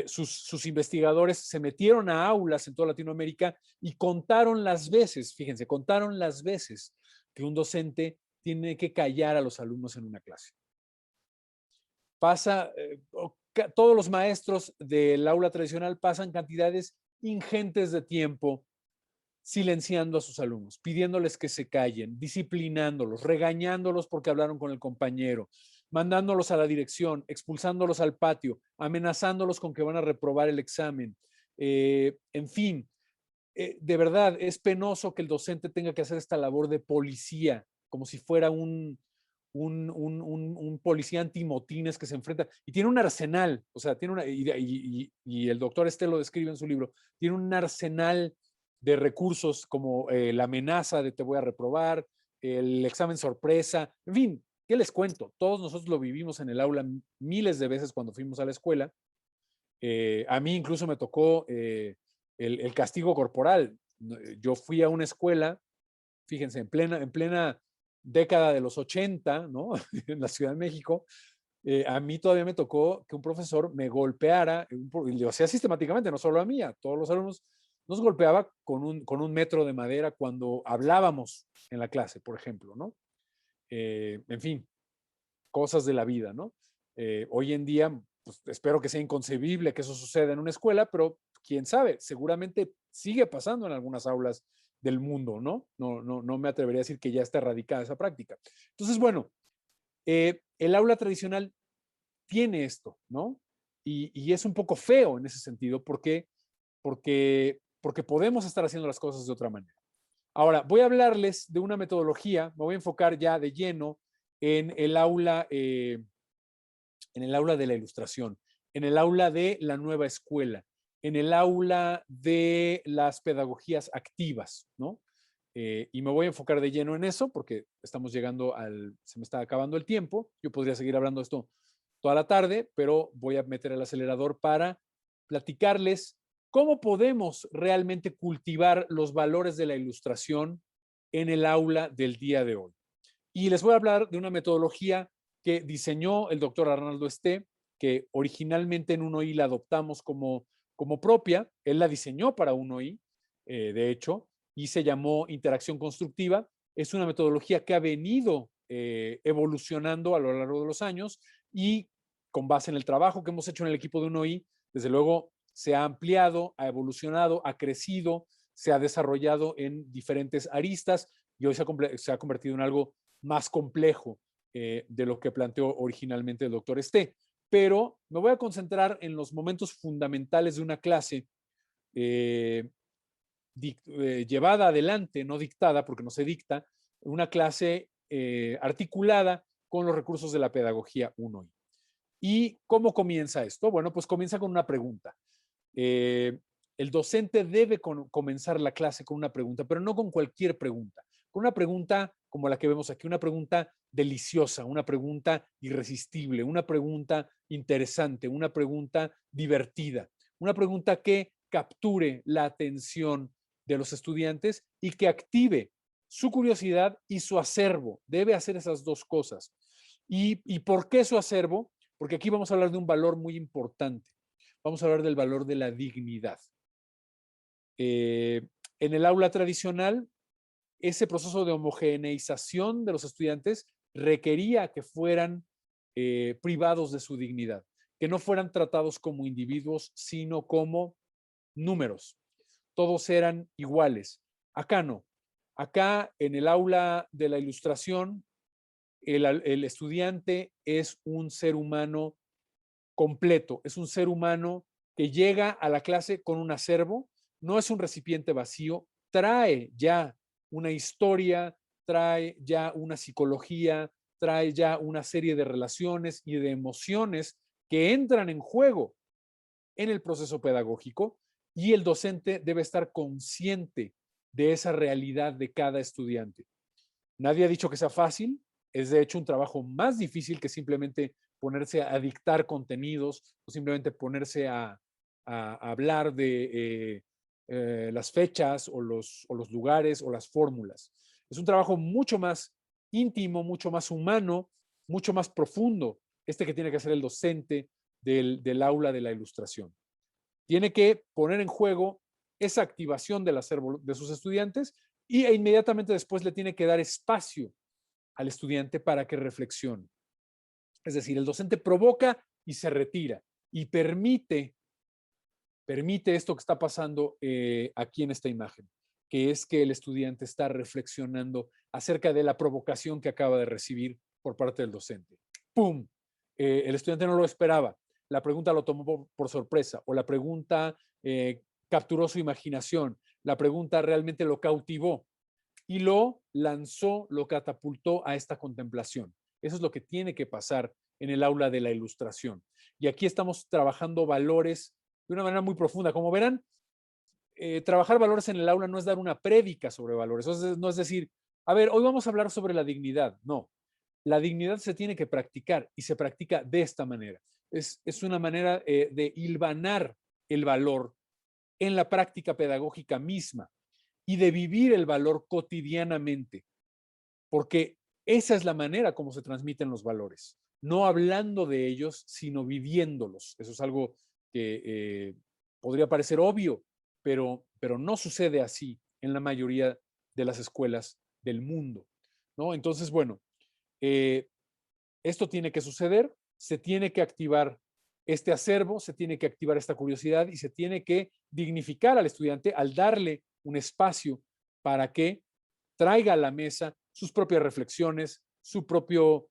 Sus investigadores se metieron a aulas en toda Latinoamérica y contaron las veces, fíjense, contaron las veces que un docente tiene que callar a los alumnos en una clase. Todos los maestros del aula tradicional pasan cantidades ingentes de tiempo silenciando a sus alumnos, pidiéndoles que se callen, disciplinándolos, regañándolos porque hablaron con el compañero, mandándolos a la dirección, expulsándolos al patio, amenazándolos con que van a reprobar el examen. En fin, de verdad es penoso que el docente tenga que hacer esta labor de policía, como si fuera un policía antimotines que se enfrenta y tiene un arsenal, o sea, y el doctor Esté lo describe en su libro, tiene un arsenal de recursos como la amenaza de te voy a reprobar, el examen sorpresa, en fin, ¿qué les cuento? Todos nosotros lo vivimos en el aula miles de veces cuando fuimos a la escuela. A mí incluso me tocó el castigo corporal. Yo fui a una escuela, fíjense, en plena década de los 80, ¿no? En la Ciudad de México. A mí todavía me tocó que un profesor me golpeara, y lo hacía sistemáticamente, no solo a mí, a todos los alumnos, nos golpeaba con un metro de madera cuando hablábamos en la clase, por ejemplo, ¿no? En fin, cosas de la vida, ¿no? Hoy en día, pues, espero que sea inconcebible que eso suceda en una escuela, pero quién sabe, seguramente sigue pasando en algunas aulas del mundo, ¿no? No me atrevería a decir que ya está erradicada esa práctica. Entonces, bueno, el aula tradicional tiene esto, ¿no? Y es un poco feo en ese sentido porque podemos estar haciendo las cosas de otra manera. Ahora, voy a hablarles de una metodología, me voy a enfocar ya de lleno en el aula de la ilustración, en el aula de la nueva escuela, en el aula de las pedagogías activas, ¿no? Y me voy a enfocar de lleno en eso porque estamos llegando se me está acabando el tiempo. Yo podría seguir hablando de esto toda la tarde, pero voy a meter el acelerador para platicarles cómo podemos realmente cultivar los valores de la ilustración en el aula del día de hoy. Y les voy a hablar de una metodología que diseñó el doctor Arnaldo Esté, que originalmente en UNOI la adoptamos como propia. Él la diseñó para UNOI, de hecho, y se llamó interacción constructiva. Es una metodología que ha venido evolucionando a lo largo de los años y con base en el trabajo que hemos hecho en el equipo de UNOI, desde luego se ha ampliado, ha evolucionado, ha crecido, se ha desarrollado en diferentes aristas y hoy se ha convertido en algo más complejo de lo que planteó originalmente el doctor Esté. Pero me voy a concentrar en los momentos fundamentales de una clase llevada adelante, no dictada, porque no se dicta, una clase articulada con los recursos de la pedagogía UNOI. ¿Y cómo comienza esto? Bueno, pues comienza con una pregunta. El docente debe comenzar la clase con una pregunta, pero no con cualquier pregunta, con una pregunta como la que vemos aquí, una pregunta deliciosa, una pregunta irresistible, una pregunta interesante, una pregunta divertida, una pregunta que capture la atención de los estudiantes y que active su curiosidad y su acervo. Debe hacer esas dos cosas. ¿Y por qué su acervo? Porque aquí vamos a hablar de un valor muy importante. Vamos a hablar del valor de la dignidad. En el aula tradicional, ese proceso de homogeneización de los estudiantes requería que fueran privados de su dignidad, que no fueran tratados como individuos, sino como números. Todos eran iguales. Acá no. Acá en el aula de la ilustración, el estudiante es un ser humano completo, es un ser humano que llega a la clase con un acervo, no es un recipiente vacío, trae ya una historia, trae ya una psicología, trae ya una serie de relaciones y de emociones que entran en juego en el proceso pedagógico y el docente debe estar consciente de esa realidad de cada estudiante. Nadie ha dicho que sea fácil, es de hecho un trabajo más difícil que simplemente ponerse a dictar contenidos o simplemente ponerse a hablar de las fechas o los lugares o las fórmulas. Es un trabajo mucho más íntimo, mucho más humano, mucho más profundo, este que tiene que hacer el docente del aula de la ilustración. Tiene que poner en juego esa activación del acervo de sus estudiantes e inmediatamente después le tiene que dar espacio al estudiante para que reflexione. Es decir, el docente provoca y se retira y permite esto que está pasando aquí en esta imagen, que es que el estudiante está reflexionando acerca de la provocación que acaba de recibir por parte del docente. ¡Pum! El estudiante no lo esperaba. La pregunta lo tomó por sorpresa o la pregunta capturó su imaginación. La pregunta realmente lo cautivó y lo lanzó, lo catapultó a esta contemplación. Eso es lo que tiene que pasar en el aula de la ilustración. Y aquí estamos trabajando valores de una manera muy profunda. Como verán, trabajar valores en el aula no es dar una prédica sobre valores, no es decir, a ver, hoy vamos a hablar sobre la dignidad. No, la dignidad se tiene que practicar y se practica de esta manera. Es una manera de hilvanar el valor en la práctica pedagógica misma y de vivir el valor cotidianamente, porque esa es la manera como se transmiten los valores, no hablando de ellos, sino viviéndolos. Eso es algo que podría parecer obvio, pero no sucede así en la mayoría de las escuelas del mundo, ¿no? Entonces, bueno, esto tiene que suceder, se tiene que activar este acervo, se tiene que activar esta curiosidad y se tiene que dignificar al estudiante al darle un espacio para que traiga a la mesa sus propias reflexiones, sus propias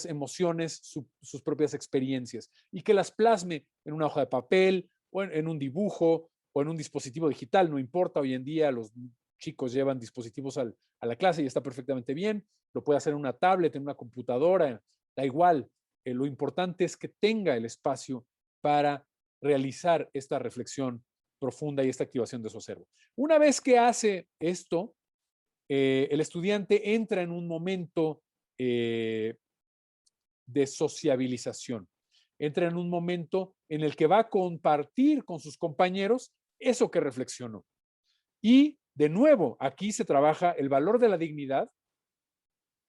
emociones, sus propias experiencias y que las plasme en una hoja de papel o en un dibujo o en un dispositivo digital, no importa, hoy en día los chicos llevan dispositivos a la clase y está perfectamente bien, lo puede hacer en una tablet, en una computadora, da igual. Lo importante es que tenga el espacio para realizar esta reflexión profunda y esta activación de su acervo. Una vez que hace esto, el estudiante entra en un momento de sociabilización, entra en un momento en el que va a compartir con sus compañeros eso que reflexionó. Y de nuevo, aquí se trabaja el valor de la dignidad.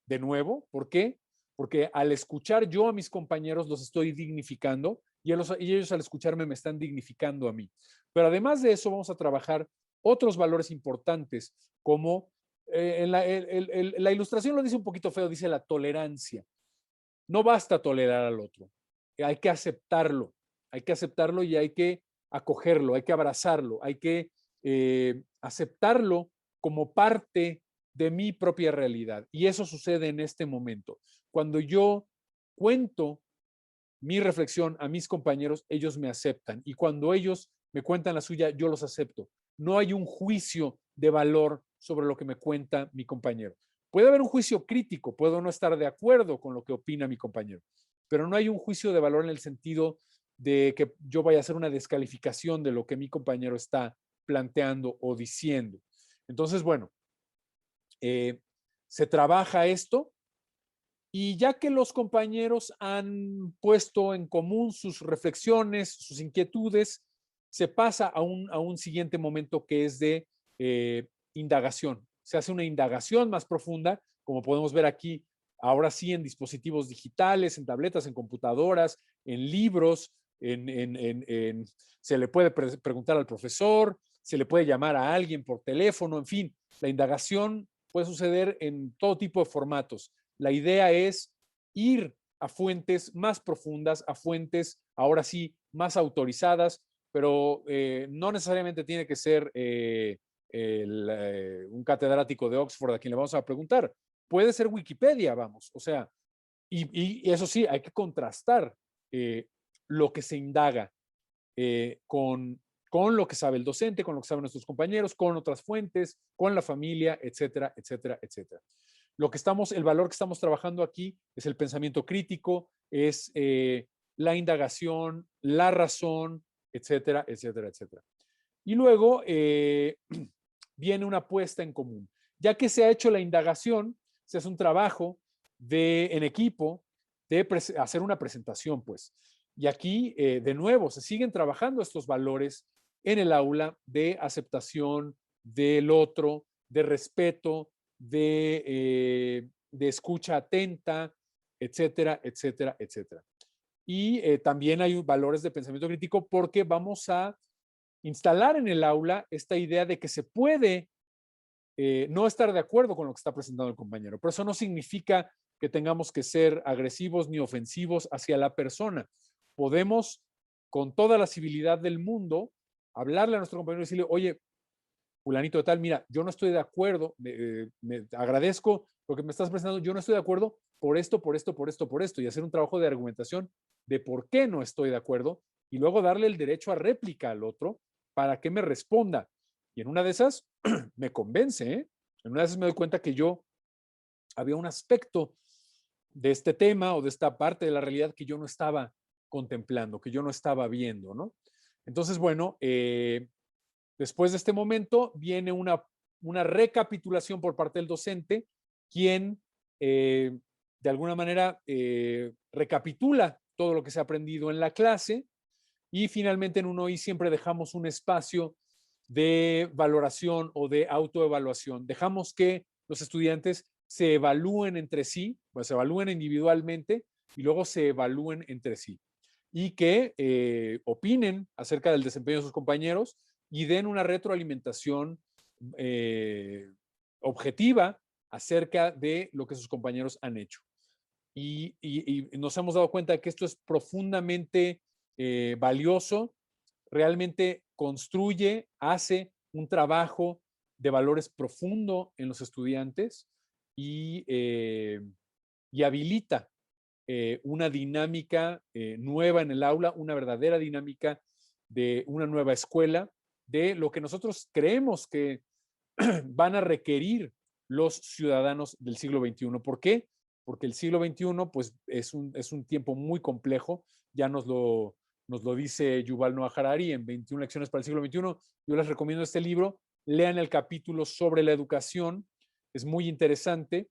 De nuevo, ¿por qué? Porque al escuchar yo a mis compañeros los estoy dignificando y ellos al escucharme me están dignificando a mí. Pero además de eso vamos a trabajar otros valores importantes como la ilustración lo dice un poquito feo, dice la tolerancia. No basta tolerar al otro, hay que aceptarlo y hay que acogerlo, hay que abrazarlo, hay que aceptarlo como parte de mi propia realidad. Y eso sucede en este momento. Cuando yo cuento mi reflexión a mis compañeros, ellos me aceptan. Y cuando ellos me cuentan la suya, yo los acepto. No hay un juicio de valor sobre lo que me cuenta mi compañero. Puede haber un juicio crítico, puedo no estar de acuerdo con lo que opina mi compañero, pero no hay un juicio de valor en el sentido de que yo vaya a hacer una descalificación de lo que mi compañero está planteando o diciendo. Entonces, bueno, se trabaja esto y ya que los compañeros han puesto en común sus reflexiones, sus inquietudes, se pasa a un siguiente momento que es de indagación. Se hace una indagación más profunda, como podemos ver aquí, ahora sí en dispositivos digitales, en tabletas, en computadoras, en libros, se le puede preguntar al profesor, se le puede llamar a alguien por teléfono, en fin, la indagación puede suceder en todo tipo de formatos. La idea es ir a fuentes más profundas, a fuentes ahora sí más autorizadas, pero no necesariamente tiene que ser un catedrático de Oxford a quien le vamos a preguntar. Puede ser Wikipedia, vamos. O sea, y eso sí, hay que contrastar lo que se indaga con lo que sabe el docente, con lo que saben nuestros compañeros, con otras fuentes, con la familia, etcétera, etcétera, etcétera. El valor que estamos trabajando aquí es el pensamiento crítico, es la indagación, la razón, etcétera, etcétera, etcétera. Y luego viene una puesta en común. Ya que se ha hecho la indagación, se hace un trabajo en equipo de hacer una presentación, pues. Y aquí, de nuevo, se siguen trabajando estos valores en el aula de aceptación del otro, de respeto, de escucha atenta, etcétera, etcétera, etcétera. Y también hay valores de pensamiento crítico porque vamos a instalar en el aula esta idea de que se puede no estar de acuerdo con lo que está presentando el compañero. Pero eso no significa que tengamos que ser agresivos ni ofensivos hacia la persona. Podemos, con toda la civilidad del mundo, hablarle a nuestro compañero y decirle, oye, fulanito de tal, mira, yo no estoy de acuerdo, me agradezco lo que me estás presentando, yo no estoy de acuerdo por esto, por esto, por esto, por esto, y hacer un trabajo de argumentación de por qué no estoy de acuerdo, y luego darle el derecho a réplica al otro para que me responda. Y en una de esas me convence, ¿eh? En una de esas me doy cuenta que yo había un aspecto de este tema o de esta parte de la realidad que yo no estaba contemplando, que yo no estaba viendo, ¿no? Entonces, bueno, después de este momento viene una recapitulación por parte del docente, quien de alguna manera recapitula todo lo que se ha aprendido en la clase y finalmente en un OI siempre dejamos un espacio de valoración o de autoevaluación. Dejamos que los estudiantes se evalúen entre sí, pues se evalúen individualmente y luego se evalúen entre sí y que opinen acerca del desempeño de sus compañeros y den una retroalimentación objetiva acerca de lo que sus compañeros han hecho. Y nos hemos dado cuenta de que esto es profundamente valioso, realmente construye, hace un trabajo de valores profundo en los estudiantes y habilita una dinámica nueva en el aula, una verdadera dinámica de una nueva escuela, de lo que nosotros creemos que van a requerir los ciudadanos del siglo XXI. ¿Por qué? Porque el siglo XXI pues, es un tiempo muy complejo, ya nos lo dice Yuval Noah Harari en 21 lecciones para el siglo XXI. Yo les recomiendo este libro, lean el capítulo sobre la educación, es muy interesante,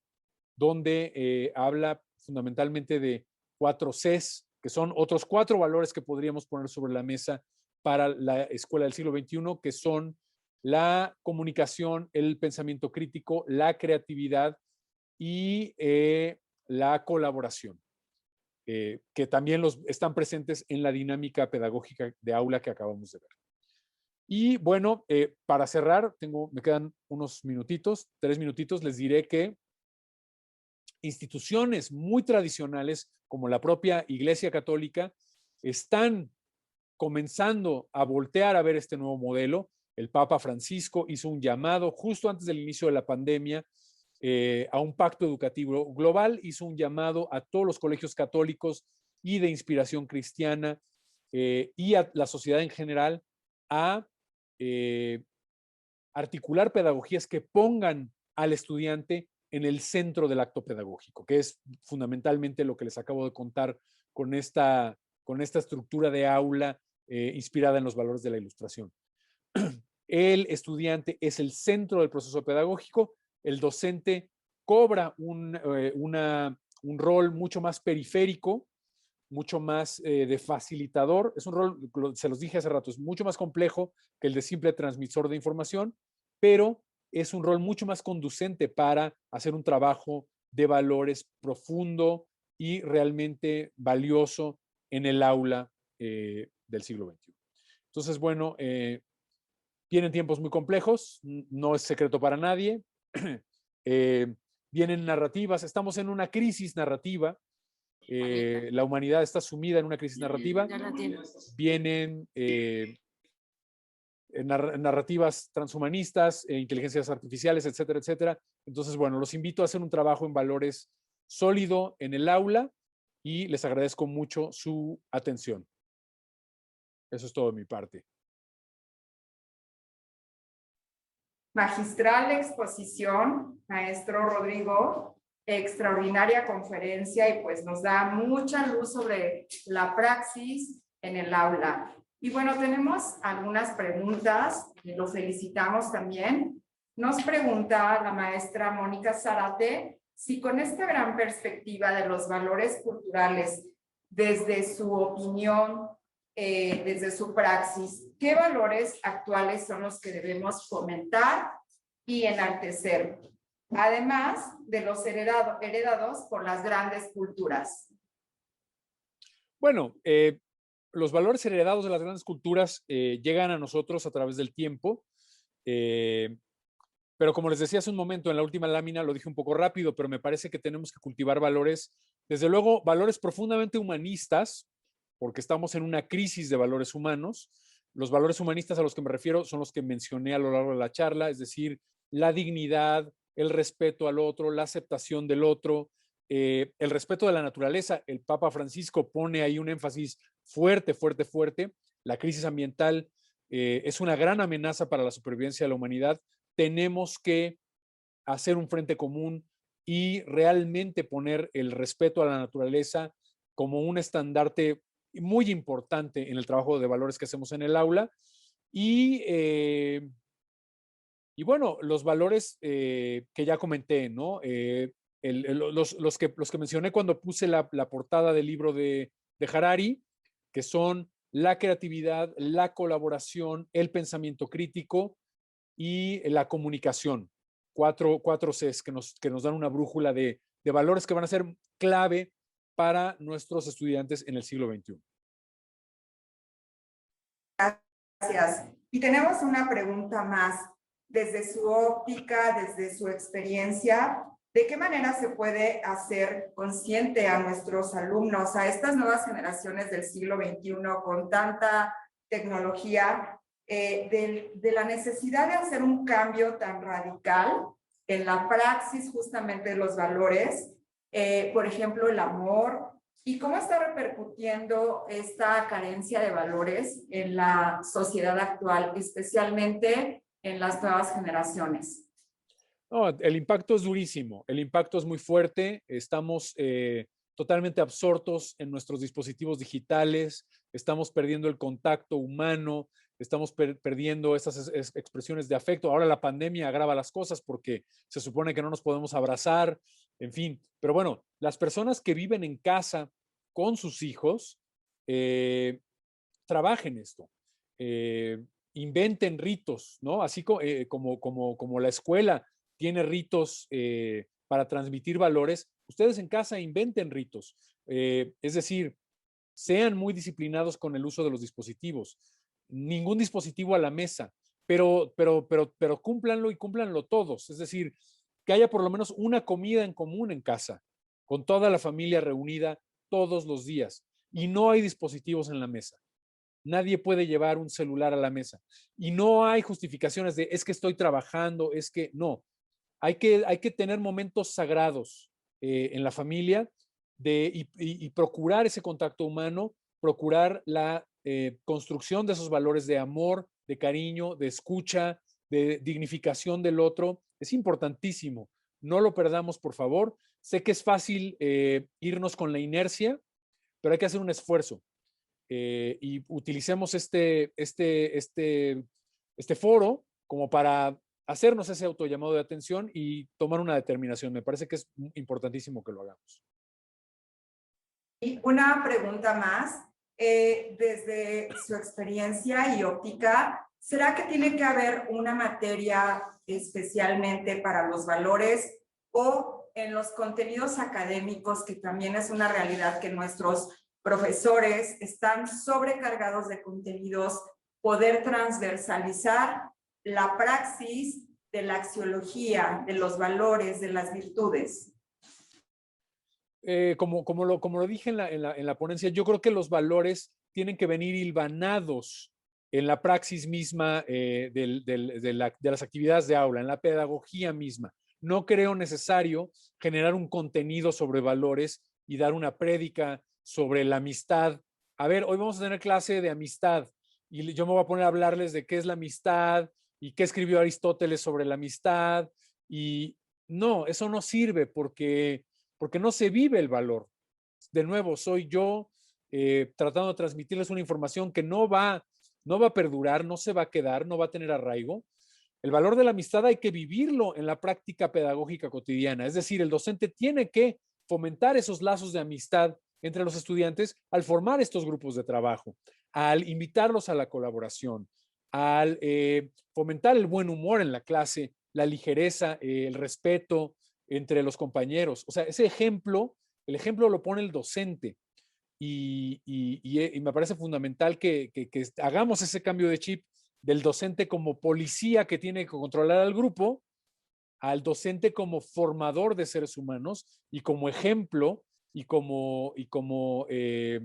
donde habla fundamentalmente de 4 Cs, que son otros 4 valores que podríamos poner sobre la mesa para la escuela del siglo XXI, que son la comunicación, el pensamiento crítico, la creatividad y la colaboración, que también están presentes en la dinámica pedagógica de aula que acabamos de ver. Y bueno, para cerrar, me quedan unos minutitos, 3 minutitos, les diré que instituciones muy tradicionales como la propia Iglesia Católica están comenzando a voltear a ver este nuevo modelo. El Papa Francisco hizo un llamado justo antes del inicio de la pandemia a un pacto educativo global, hizo un llamado a todos los colegios católicos y de inspiración cristiana y a la sociedad en general a articular pedagogías que pongan al estudiante en el centro del acto pedagógico, que es fundamentalmente lo que les acabo de contar con esta estructura de aula inspirada en los valores de la Ilustración. El estudiante es el centro del proceso pedagógico, el docente cobra un rol mucho más periférico, mucho más de facilitador. Es un rol, se los dije hace rato, es mucho más complejo que el de simple transmisor de información, pero es un rol mucho más conducente para hacer un trabajo de valores profundo y realmente valioso en el aula del siglo XXI. Entonces, bueno, vienen tiempos muy complejos, no es secreto para nadie. Vienen narrativas, estamos en una crisis narrativa. La humanidad está sumida en una crisis narrativa. Vienen narrativas transhumanistas, inteligencias artificiales, etcétera, etcétera. Entonces, bueno, los invito a hacer un trabajo en valores sólido en el aula y les agradezco mucho su atención. Eso es todo de mi parte. Magistral exposición, maestro Rodrigo, extraordinaria conferencia y pues nos da mucha luz sobre la praxis en el aula. Y bueno, tenemos algunas preguntas, lo felicitamos también. Nos pregunta la maestra Mónica Zárate si con esta gran perspectiva de los valores culturales, desde su opinión, desde su praxis, ¿qué valores actuales son los que debemos fomentar y enaltecer? Además de los heredados por las grandes culturas. Bueno, los valores heredados de las grandes culturas llegan a nosotros a través del tiempo, pero como les decía hace un momento en la última lámina, lo dije un poco rápido, pero me parece que tenemos que cultivar valores, desde luego, valores profundamente humanistas, porque estamos en una crisis de valores humanos. Los valores humanistas a los que me refiero son los que mencioné a lo largo de la charla, es decir, la dignidad, el respeto al otro, la aceptación del otro, el respeto de la naturaleza. El Papa Francisco pone ahí un énfasis fuerte, fuerte, fuerte. La crisis ambiental es una gran amenaza para la supervivencia de la humanidad. Tenemos que hacer un frente común y realmente poner el respeto a la naturaleza como un estandarte muy importante en el trabajo de valores que hacemos en el aula. Y bueno, los valores que ya comenté, ¿no? Los que mencioné cuando puse la portada del libro de Harari, que son la creatividad, la colaboración, el pensamiento crítico y la comunicación. Cuatro Cs que nos dan una brújula de valores que van a ser clave para nuestros estudiantes en el siglo XXI. Gracias. Y tenemos una pregunta más. Desde su óptica, desde su experiencia, ¿de qué manera se puede hacer consciente a nuestros alumnos, a estas nuevas generaciones del siglo XXI con tanta tecnología, de la necesidad de hacer un cambio tan radical en la praxis justamente de los valores, por ejemplo, el amor, y cómo está repercutiendo esta carencia de valores en la sociedad actual, especialmente en las nuevas generaciones? No, el impacto es durísimo, el impacto es muy fuerte, estamos totalmente absortos en nuestros dispositivos digitales, estamos perdiendo el contacto humano, estamos perdiendo esas expresiones de afecto. Ahora la pandemia agrava las cosas porque se supone que no nos podemos abrazar, en fin. Pero bueno, las personas que viven en casa con sus hijos, trabajen esto. Inventen ritos, ¿no? Así como la escuela tiene ritos para transmitir valores, ustedes en casa inventen ritos. Es decir, sean muy disciplinados con el uso de los dispositivos. Ningún dispositivo a la mesa, pero cúmplanlo y cúmplanlo todos. Es decir, que haya por lo menos una comida en común en casa, con toda la familia reunida todos los días. Y no hay dispositivos en la mesa. Nadie puede llevar un celular a la mesa. Y no hay justificaciones de es que estoy trabajando, es que no. Hay que tener momentos sagrados en la familia y procurar ese contacto humano, procurar la construcción de esos valores de amor, de cariño, de escucha, de dignificación del otro. Es importantísimo. No lo perdamos, por favor. Sé que es fácil irnos con la inercia, pero hay que hacer un esfuerzo. Y utilicemos este foro como para hacernos ese autollamado de atención y tomar una determinación. Me parece que es importantísimo que lo hagamos. Y una pregunta más, desde su experiencia y óptica, ¿será que tiene que haber una materia especialmente para los valores o en los contenidos académicos, que también es una realidad que nuestros profesores están sobrecargados de contenidos, poder transversalizar la praxis de la axiología, de los valores, de las virtudes? Como lo dije en la ponencia, yo creo que los valores tienen que venir hilvanados en la praxis misma de las actividades de aula, en la pedagogía misma. No creo necesario generar un contenido sobre valores y dar una prédica sobre la amistad. A ver, hoy vamos a tener clase de amistad y yo me voy a poner a hablarles de qué es la amistad y qué escribió Aristóteles sobre la amistad. Y no, eso no sirve porque no se vive el valor. De nuevo, soy yo tratando de transmitirles una información que no va a perdurar, no se va a quedar, no va a tener arraigo. El valor de la amistad hay que vivirlo en la práctica pedagógica cotidiana. Es decir, el docente tiene que fomentar esos lazos de amistad entre los estudiantes al formar estos grupos de trabajo, al invitarlos a la colaboración, al fomentar el buen humor en la clase, la ligereza, el respeto entre los compañeros. O sea, ese ejemplo, el ejemplo lo pone el docente. Y me parece fundamental que hagamos ese cambio de chip del docente como policía que tiene que controlar al grupo, al docente como formador de seres humanos y como ejemplo y como ser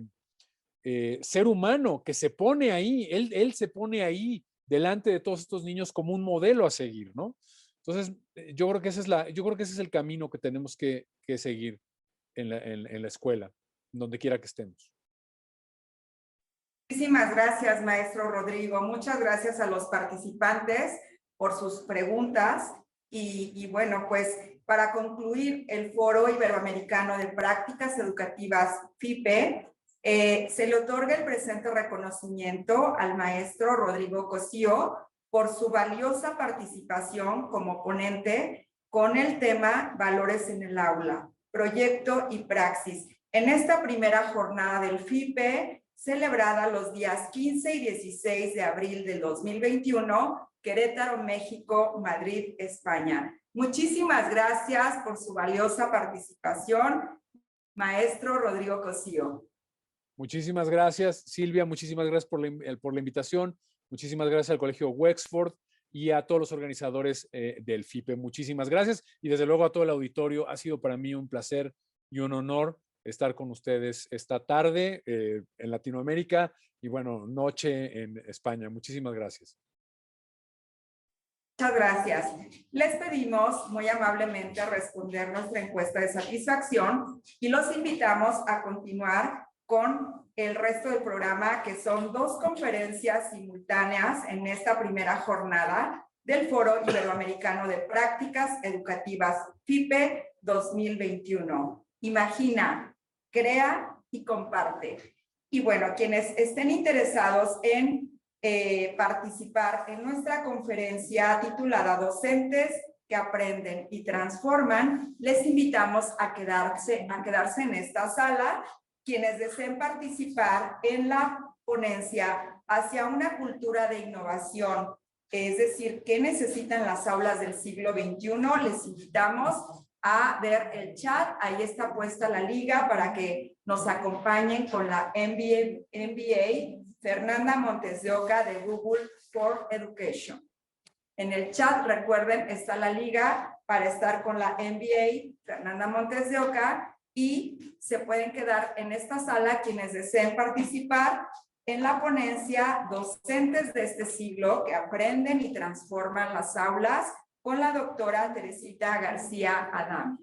humano que se pone ahí, él se pone ahí delante de todos estos niños como un modelo a seguir, ¿no? Entonces, yo creo que ese es el camino que tenemos que seguir en la escuela, donde quiera que estemos. Muchísimas gracias, maestro Rodrigo. Muchas gracias a los participantes por sus preguntas. Y bueno, pues para concluir el Foro Iberoamericano de Prácticas Educativas FIPE, se le otorga el presente reconocimiento al maestro Rodrigo Cosío por su valiosa participación como ponente con el tema Valores en el Aula, Proyecto y Praxis. En esta primera jornada del FIPE, celebrada los días 15 y 16 de abril del 2021, Querétaro, México, Madrid, España. Muchísimas gracias por su valiosa participación, maestro Rodrigo Cosío. Muchísimas gracias, Silvia. Muchísimas gracias por la invitación. Muchísimas gracias al Colegio Wexford y a todos los organizadores del FIPE. Muchísimas gracias. Y desde luego a todo el auditorio. Ha sido para mí un placer y un honor estar con ustedes esta tarde en Latinoamérica y bueno, noche en España. Muchísimas gracias. Muchas gracias. Les pedimos muy amablemente responder nuestra encuesta de satisfacción y los invitamos a continuar con el resto del programa, que son 2 conferencias simultáneas en esta primera jornada del Foro Iberoamericano de Prácticas Educativas FIPE 2021. Imagina, crea y comparte. Y bueno, quienes estén interesados en participar en nuestra conferencia titulada Docentes que aprenden y transforman, les invitamos a quedarse en esta sala. Quienes deseen participar en la ponencia hacia una cultura de innovación, es decir, ¿qué necesitan las aulas del siglo XXI? Les invitamos a ver el chat. Ahí está puesta la liga para que nos acompañen con la MBA Fernanda Montes de Oca de Google for Education. En el chat, recuerden, está la liga para estar con la MBA Fernanda Montes de Oca y se pueden quedar en esta sala quienes deseen participar en la ponencia Docentes de este siglo que aprenden y transforman las aulas con la doctora Teresita García Adame.